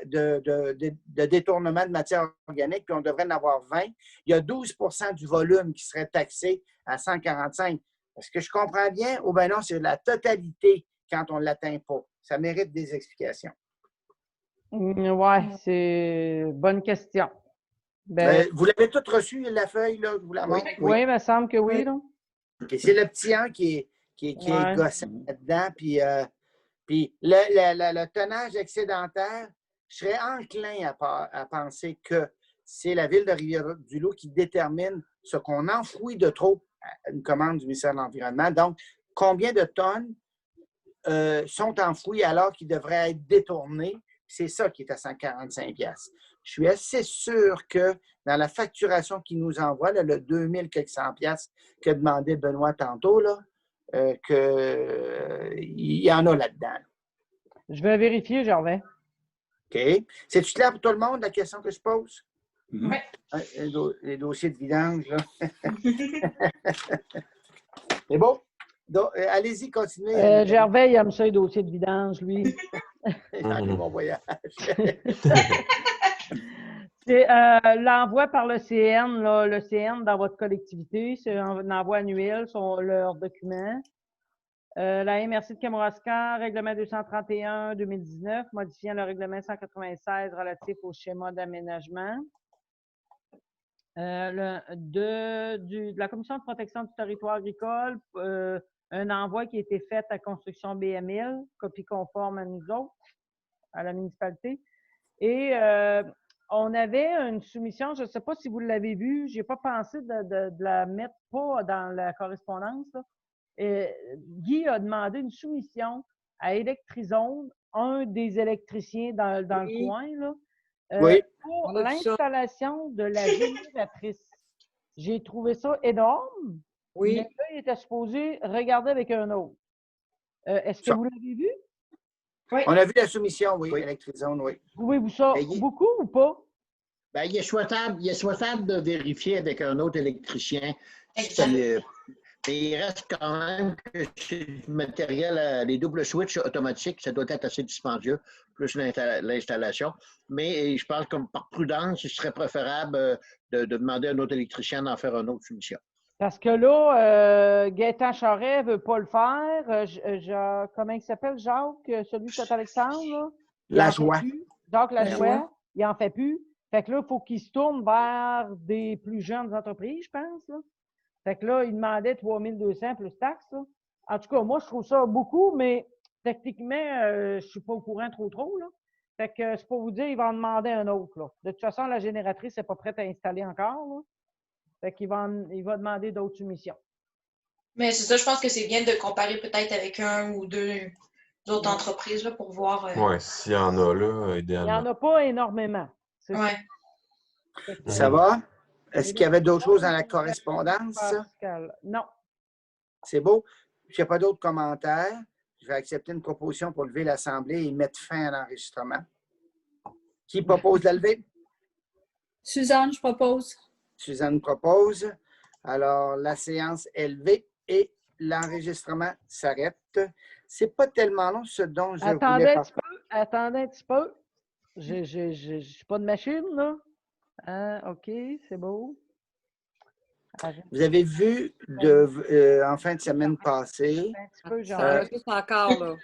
de détournement de matière organique, puis on devrait en avoir 20, il y a 12 du volume qui serait taxé à 145. Est-ce que je comprends bien? Ou bien non, c'est la totalité quand on ne l'atteint pas. Ça mérite des explications. Oui, c'est une bonne question. Vous l'avez toutes reçu, la feuille, là, je vous la montre? Oui, il me semble que oui. C'est le petit 1 qui est gossant là-dedans. Puis le tonnage excédentaire, je serais enclin à penser que c'est la Ville de Rivière-du-Loup qui détermine ce qu'on enfouit de trop à une commande du ministère de l'Environnement. Donc, combien de tonnes sont enfouies alors qu'ils devraient être détournés? C'est ça qui est à 145 $. Je suis assez sûr que dans la facturation qu'ils nous envoient, là, le 2000 quelques cent piastres que demandait Benoît tantôt, là, il y en a là-dedans. Je vais vérifier, Gervais. OK. C'est-tu clair pour tout le monde, la question que je pose? Oui. Les dossiers de vidange, là. C'est beau? Allez-y, continuez. Gervais, il aime ça, les dossiers de vidange, lui. Mon voyage. C'est l'envoi par le CN, là, le CN dans votre collectivité, c'est un envoi annuel sur leurs documents. La MRC de Kamouraska, règlement 231-2019, modifiant le règlement 196 relatif au schéma d'aménagement. De la Commission de protection du territoire agricole, un envoi qui a été fait à Construction BML, copie conforme à nous autres, à la municipalité. Et on avait une soumission, je ne sais pas si vous l'avez vue, je n'ai pas pensé de la mettre pas dans la correspondance. Là. Guy a demandé une soumission à Électrizone, un des électriciens dans le coin, là, pour l'installation de la génératrice. J'ai trouvé ça énorme. Oui. Mais là, il était supposé regarder avec un autre. Est-ce que vous l'avez vu? Oui. On a vu la soumission, oui, Électrizone, oui. Trouvez-vous ça beaucoup ou pas? Ben, il est souhaitable de vérifier avec un autre électricien. Mais il reste quand même que c'est du matériel, les doubles switches automatiques, ça doit être assez dispendieux, plus l'installation. Mais je pense que par prudence, il serait préférable de demander à un autre électricien d'en faire une autre soumission. Parce que là, Gaétan Charret ne veut pas le faire. Comment il s'appelle, Jacques, celui de Saint-Alexandre? Lajoie. Jacques Lajoie, il n'en fait plus. Fait que là, il faut qu'il se tourne vers des plus jeunes entreprises, je pense. Là. Fait que là, il demandait 3200 plus taxes. Là. En tout cas, moi, je trouve ça beaucoup, mais techniquement, je ne suis pas au courant trop. Là. Fait que c'est pour vous dire, il va en demander un autre. Là. De toute façon, la génératrice n'est pas prête à installer encore. Là. Fait qu'il va demander d'autres soumissions. Mais c'est ça, je pense que c'est bien de comparer peut-être avec un ou deux autres entreprises là, pour voir. Oui, s'il y en a là, idéalement. Il n'y en a pas énormément. Oui. Ça va? Est-ce qu'il y avait d'autres choses dans la correspondance? Non. C'est beau. Je n'ai pas d'autres commentaires. Je vais accepter une proposition pour lever l'Assemblée et mettre fin à l'enregistrement. Qui propose de la lever? Suzanne, je propose. Suzanne propose. Alors, la séance est levée et l'enregistrement s'arrête. C'est pas tellement long ce dont je voulais parler. Attendez un petit peu. Je ne suis pas de machine, là. OK, c'est beau. Vous avez vu en fin de semaine passée. Un petit peu, ça enregistre encore, là.